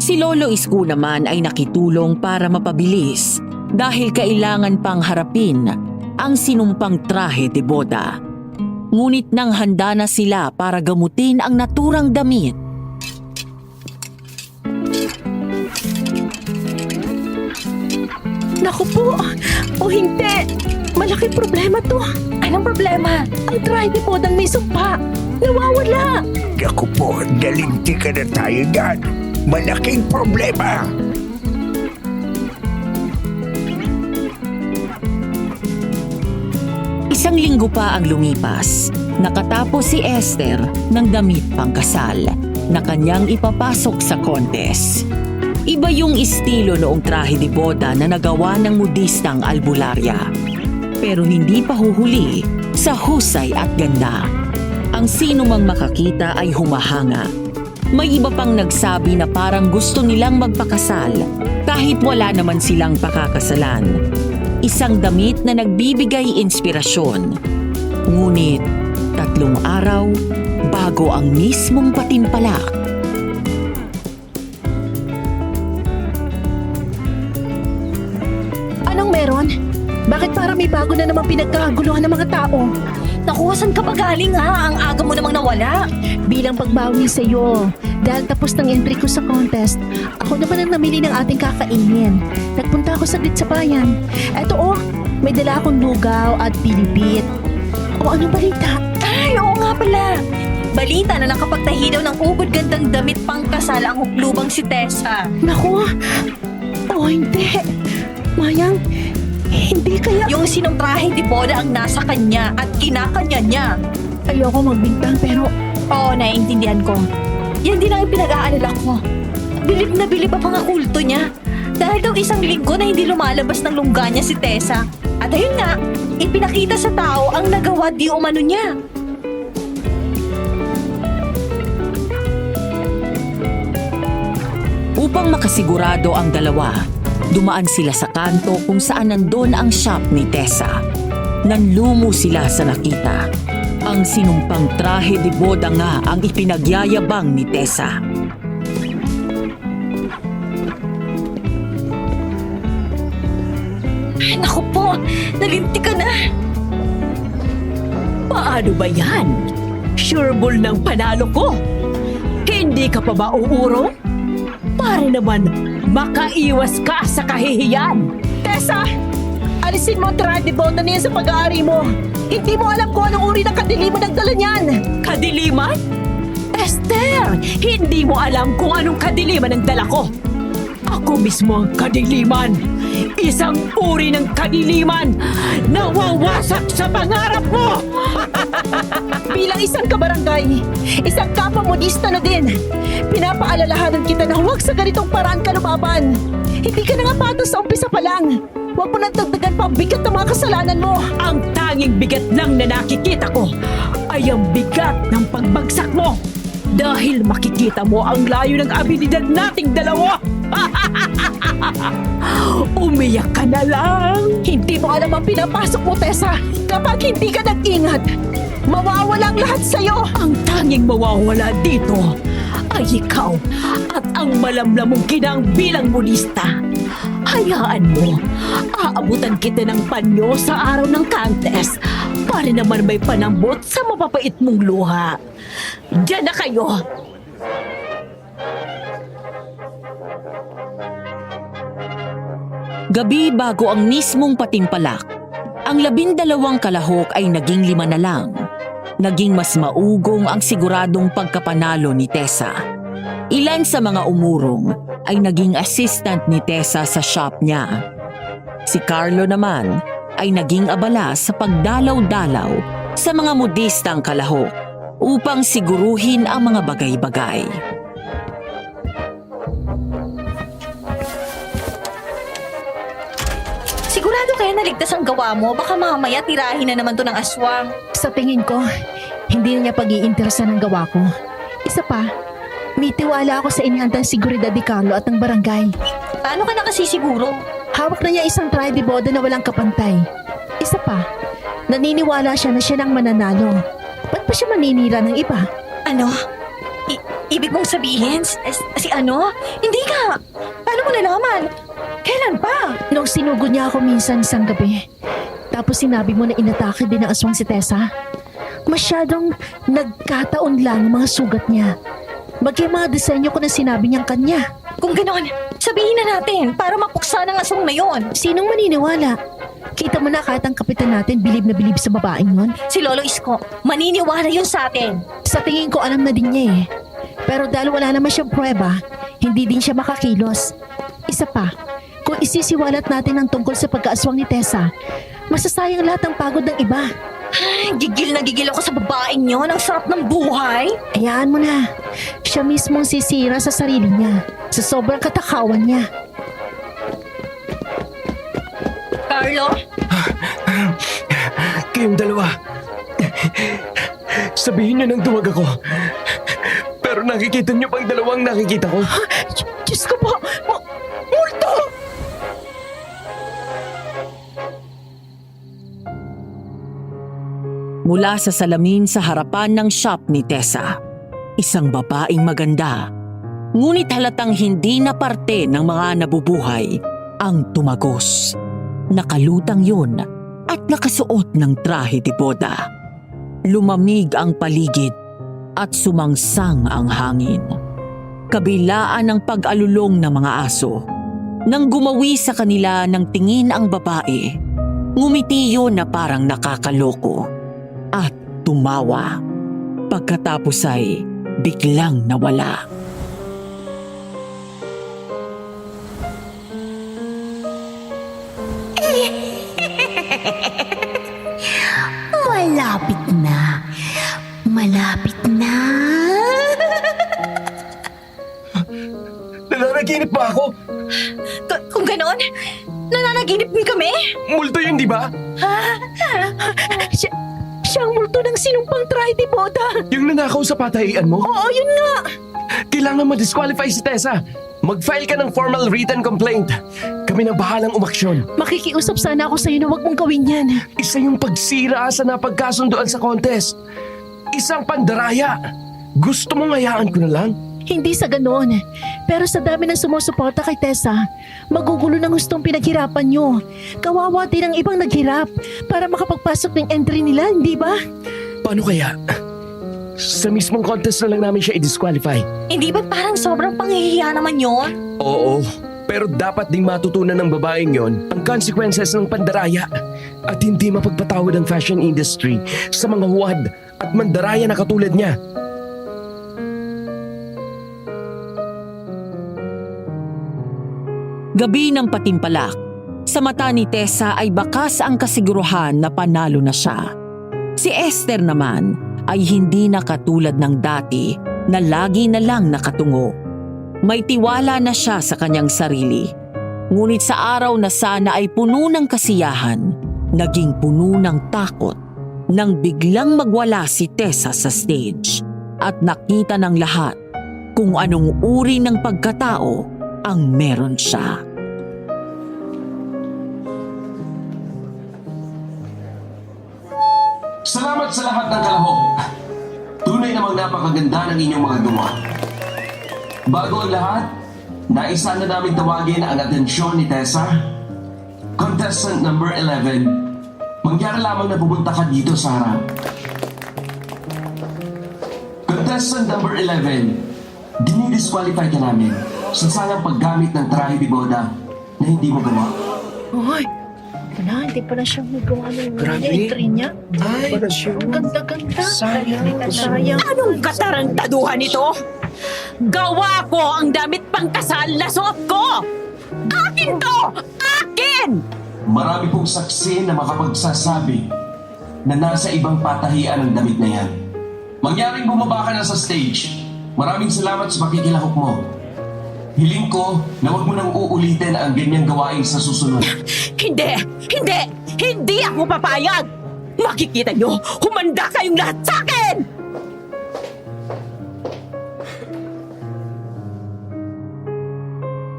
Si Lolo Isko naman ay nakitulong para mapabilis dahil kailangan pang harapin ang sinumpang trahe de boda. Ngunit nang handa na sila para gamutin ang naturang damit, Naku po! O hindi! Malaking problema to! Anong problema? Ang tripod may sumpa! Nawawala! Naku po, dalinti ka na tayo dyan. Malaking problema. isang linggo pa ang lumipas. Nakatapos si Esther ng damit pangkasal na kanyang ipapasok sa contest. Iba yung estilo noong trahe de boda na nagawa ng modistang albularya. Pero hindi pa huhuli sa husay at ganda. Ang sino mang makakita ay humahanga. May iba pang nagsabi na parang gusto nilang magpakasal kahit wala naman silang pakakasalan. Isang damit na nagbibigay inspirasyon. Ngunit 3 araw bago ang mismong patimpalak. Anong meron? Bakit parang may bago na naman pinagkaguluhan ng mga tao? Naku, saan ka ba galing ha? Ang aga mo namang nawala. Bilang pagbawi sa iyo, dahil tapos ng entry ko sa contest, ako naman ang namili ng ating kakainin. Nagpunta ako saglit sa bayan. Eto may dala akong lugaw at pilipit. O anong balita? Ay, oo nga pala. Balita na nakapagtahi daw ng ubod gandang damit pangkasal ang huklubang si Tessa. Naku! Hindi. Mayang, hindi kaya... Yung sinumtrahe di boda ang nasa kanya at kinakanya niya. Ayoko magbintang pero... Oo, naiintindihan ko. Yan din ang pinag-aalala ko. Bilib na bilib ang mga kulto niya. Dahil daw 1 linggo na hindi lumalabas ng lungga niya si Tessa. At ayun nga, ipinakita sa tao ang nagawa di umano niya. Upang makasigurado ang dalawa, dumaan sila sa kanto kung saan nandun ang shop ni Tessa. Nanlumo sila sa nakita. Ang sinumpang trahe de boda nga ang ipinagyayabang ni Tessa. Ay, naku po, nalinti ka na. Paano ba yan? Sureball ng panalo ko. Hindi ka pa ba uurong? Para naman makaiwas ka sa kahihiyan. Tessa! Alisin mo ang tripod na niya sa pag-aari mo. Hindi mo alam kung anong uri ng kadiliman ang dala niyan. Kadiliman? Esther, hindi mo alam kung anong kadiliman ang dala ko. Ako mismo ang kadiliman. Isang uri ng kadiliman na wawasak sa pangarap mo. Bilang isang kabarangay, isang kapamodista na din, pinapaalalahanan kita na huwag sa ganitong paraan ka lumaban. Hindi ka na nga patas sa umpisa pa lang. Huwag mo nang dagdagan pa ang bigat ng mga kasalanan mo. Ang tanging bigat lang na nakikita ko ay ang bigat ng pagbagsak mo. Dahil makikita mo ang layo ng abilidad nating dalawa. Umiyak ka na lang. Hindi mo alam ang pinapasok mo, Tessa. Kapag hindi ka nag-ingat, mawawala ang lahat sa'yo. Ang tanging mawawala dito ay ikaw at ang malamlamong ginang bilang modista. Hayaan mo, aabutan kita ng panyo sa araw ng contest para naman may panambot sa mapapait mong luha. Diyan na kayo! Gabi bago ang mismong patimpalak, ang 12 kalahok ay naging 5 na lang. Naging mas maugong ang siguradong pagkapanalo ni Tessa. Ilan sa mga umurong ay naging assistant ni Tessa sa shop niya. Si Carlo naman ay naging abala sa pagdalaw-dalaw sa mga modistang kalahok upang siguruhin ang mga bagay-bagay. Sigurado kaya naligtas ang gawa mo? Baka mamaya tirahin na naman to ng aswang. Sa tingin ko, hindi na niya pag-iinteresan ang gawa ko. Isa pa, may tiwala ako sa inihandang seguridad ni Carlo at ng barangay. Paano ka nakasisiguro? Hawak na niya isang trahe de boda na walang kapantay. Isa pa, naniniwala siya na siya nang mananalo. Ba't pa siya maninira ng iba? Ano? Ibig mong sabihin? Si ano? Hindi ka! Paano mo nalaman? Kailan pa? Nung sinugod niya ako minsan isang gabi, tapos sinabi mo na inatake din ng aswang si Tessa, masyadong nagkataon lang ang mga sugat niya. Bagay mga disenyo ko na sinabi niyang kanya. Kung gano'n, sabihin na natin para mapuksa ng aswang na yon. Sinong maniniwala? Kita mo na kahit ang kapitan natin bilib na bilib sa babaeng yon. Si Lolo Isko, maniniwala yun sa atin. Sa tingin ko alam na din niya eh. Pero dahil wala naman siyang pruweba, hindi din siya makakilos. Isa pa, kung isisiwalat natin ang tungkol sa pagkaaswang ni Tessa, masasayang lahat ng pagod ng iba. Ay, gigil na gigil ako sa babaeng yon. Ang sarap ng buhay. Hayaan mo na. Siya mismong sisira sa sarili niya, sa sobrang katakawan niya. Carlo? Kayong dalawa. Sabihin niyo nang duwag ako. Pero nakikita niyo pang dalawang nakikita ko. Diyos ko po! Multo! Mula sa salamin sa harapan ng shop ni Tessa, isang babaeng maganda, ngunit halatang hindi na parte ng mga nabubuhay ang tumagos. Nakalutang yun at nakasuot ng trahe de boda. Lumamig ang paligid at sumangsang ang hangin. Kabilaan ng pag-alulong ng mga aso. Nang gumawi sa kanila ng tingin ang babae, ngumiti yun na parang nakakaloko at tumawa. Pagkatapos ay biglang nawala. Malapit na. Malapit na. Nananaginip ba ako? Kung gano'n, nananaginip din kami? Multo yun, di ba? Siyang multo ng sinumpang trahe de boda. Yung nanakaw sa patayaan mo? Oo, yun nga. Kailangan ma-disqualify si Tessa. Mag-file ka ng formal written complaint. Kami na bahalang umaksyon. Makikiusap sana ako sa'yo na huwag mong gawin yan. Isa yung pagsira sa napagkasunduan sa contest. Isang pandaraya. Gusto mong hayaan ko na lang? Hindi sa ganoon. Pero sa dami ng sumusuporta kay Tessa, magugulo ng hustong pinaghirapan nyo. Kawawa din ang ibang naghirap para makapagpasok ng entry nila, hindi ba? Paano kaya? Sa mismong contest na lang namin siya i-disqualify. Hindi ba parang sobrang panghihiya naman yon? Oo, pero dapat ding matutunan ng babaeng yon ang consequences ng pandaraya at hindi mapagpatawad ang fashion industry sa mga huwad at mandaraya na katulad niya. Gabi ng patimpalak, sa mata ni Tessa ay bakas ang kasiguruhan na panalo na siya. Si Esther naman ay hindi na katulad ng dati na lagi na lang nakatungo. May tiwala na siya sa kanyang sarili. Ngunit sa araw na sana ay puno ng kasiyahan, naging puno ng takot nang biglang magwala si Tessa sa stage at nakita ng lahat kung anong uri ng pagkatao ang meron siya. Salamat sa lahat ng kalahok. Tunay namang napakaganda ng inyong mga gawa. Bago ang lahat, naisa na namin tawagin ang atensyon ni Tessa. Contestant number 11, mangyari lamang na pupunta ka dito sa harap. Contestant number 11, dinidisqualify ka namin sa sanang paggamit ng trahe de boda na hindi mo gawa. Hoy, wala, hindi pala siya magawa ng Grabe. entry niya. Ay, Ang ganda-ganda. sayang. Anong katarantaduhan ito? Gawa ko ang damit pangkasal na suot ko! Akin to! Akin! Marami pong saksi na makapagsasabi na nasa ibang patahian ang damit na yan. Mangyaring bumaba ka na sa stage. Maraming salamat sa pakikilahok mo. Hiling ko na huwag mo nang uulitin ang ganyang gawain sa susunod. Hindi! Hindi! Hindi ako papayag! Makikita nyo, humanda kayong lahat sa akin!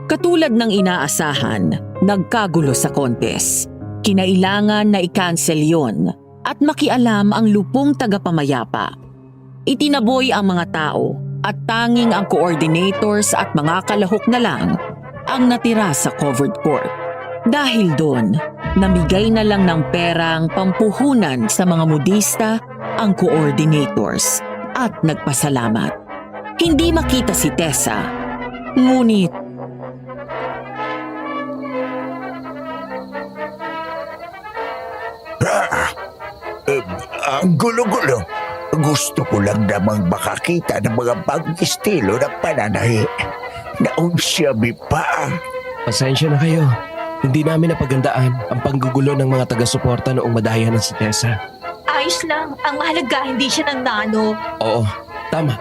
Katulad ng inaasahan, nagkagulo sa contest. Kinailangan na i-cancel yon at makialam ang lupong tagapamayapa. Itinaboy ang mga tao at tanging ang coordinators at mga kalahok na lang ang natira sa covered court. Dahil doon, namigay na lang ng perang pampuhunan sa mga modista ang coordinators at nagpasalamat. Hindi makita si Tessa, ngunit Ang gulo-gulo. Gusto ko lang namang makakita ng mga bagong estilo ng pananahi. Naunsyabi pa. Pasensya na kayo. Hindi namin napagandaan ang panggugulo ng mga taga-suporta noong madaya ng si Tessa. Ayos lang. Ang mahalaga, hindi siya nang-nano. Oo, tama.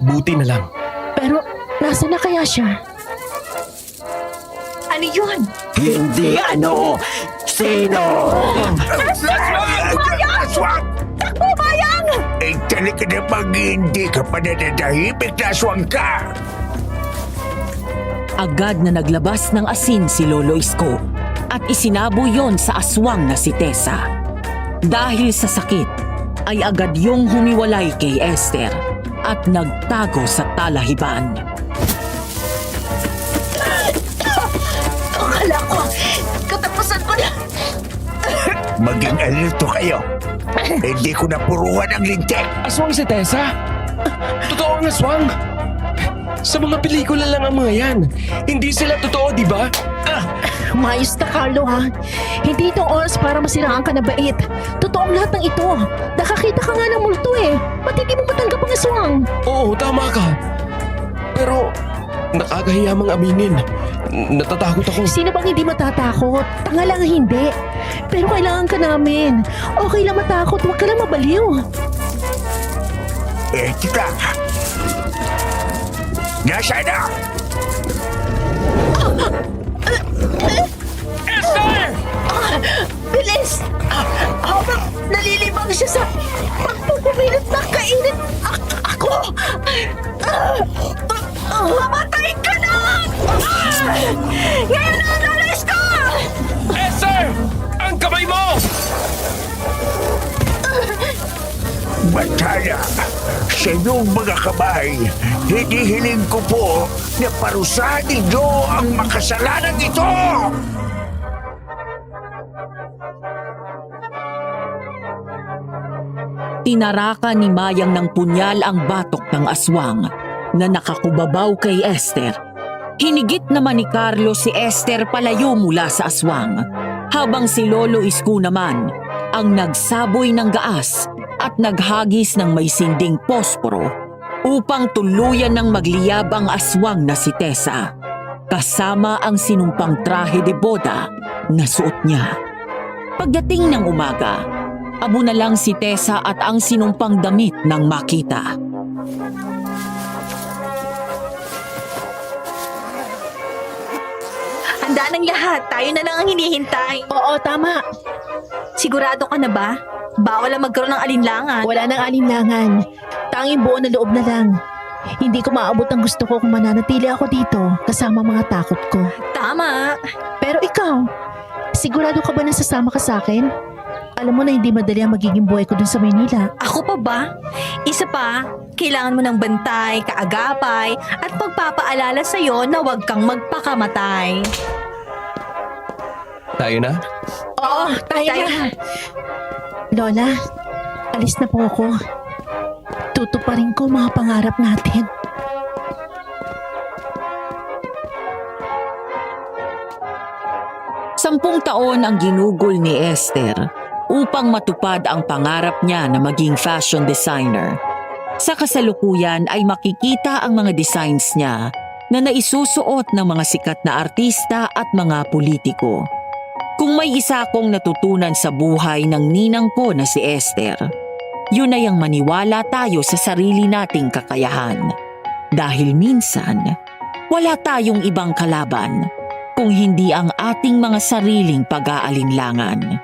Buti na lang. Pero, nasa na kaya siya? Ano yun? Hindi ano. Sino? Aswang! Takbo, bayang! Eh, talaga namang hindi ka pa nananahimik na aswang ka. agad na naglabas ng asin si Lolo Isko at isinabo yon sa aswang na si Tessa. Dahil sa sakit, ay agad yung humiwalay kay Esther at nagtago sa talahiban. Akala ko, katapusan ko na. Maging alito kayo. Hindi ko napuruhan ang lintik. Aswang si Tessa? Totoo ang aswang? Sa mga pelikula lang ang mga yan. Hindi sila totoo, di ba? Mayos na, Carlo, ha? Hindi itong oras para masiraan ka na bait. Totoong lahat ng ito. Nakakita ka nga ng multo eh. Ba't hindi mo matanggap ang aswang? Oo, tama ka. Pero, nakakahiya mang aminin. Natatakot ako. Sino bang hindi matatakot? Tanga lang hindi. Pero kailangan ka namin. Okay lang matakot, huwag ka lang mabaliw. Eh, tika. Nasaan na? Bilis! Habang nalilibang siya sa pagpupumilit na kainit ako! Mamatay ka na! Ngayon na nalis ko! Esther! Ang kamay mo! Batala, sa inyong mga kamay, hinihiling ko po na parusahan ninyo ang makasalanan ito! Tinaraka ni Mayang ng punyal ang batok ng aswang na nakakubabaw kay Esther. Hinigit naman ni Carlos si Esther palayo mula sa aswang, habang si Lolo Isko naman ang nagsaboy ng gaas at naghagis ng may sinding posporo upang tuluyan ng magliyab ang aswang na si Tessa, kasama ang sinumpang trahe de boda na suot niya. Pagdating ng umaga, abo na lang si Tessa at ang sinumpang damit ng makita. Handa ng lahat. Tayo na lang ang hinihintay. Oo, tama. Sigurado ka na ba? Bawal ang magkaroon ng alinlangan. Wala nang alinlangan. Tanging buo na loob na lang. Hindi ko maabot ang gusto ko kung mananatili ako dito kasama mga takot ko. Tama. Pero ikaw, sigurado ka ba na sasama ka sa akin? Alam mo na hindi madali ang magiging buhay ko dun sa Maynila. Ako pa ba? Isa pa, kailangan mo ng bantay, kaagapay, at pagpapaalala sa'yo na huwag kang magpakamatay. Tayo na? Oo, tayo na. Lola, alis na po ako. Tutuparin ko mga pangarap natin. Sampung taon ang ginugol ni Esther upang matupad ang pangarap niya na maging fashion designer. Sa kasalukuyan ay makikita ang mga designs niya na naisusuot ng mga sikat na artista at mga politiko. Kung may isa akong natutunan sa buhay ng ninang ko na si Esther, yun ay ang maniwala tayo sa sarili nating kakayahan. Dahil minsan, wala tayong ibang kalaban kung hindi ang ating mga sariling pag-aalinlangan.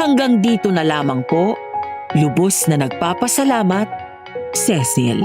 Hanggang dito na lamang po, lubos na nagpapasalamat, Cecil.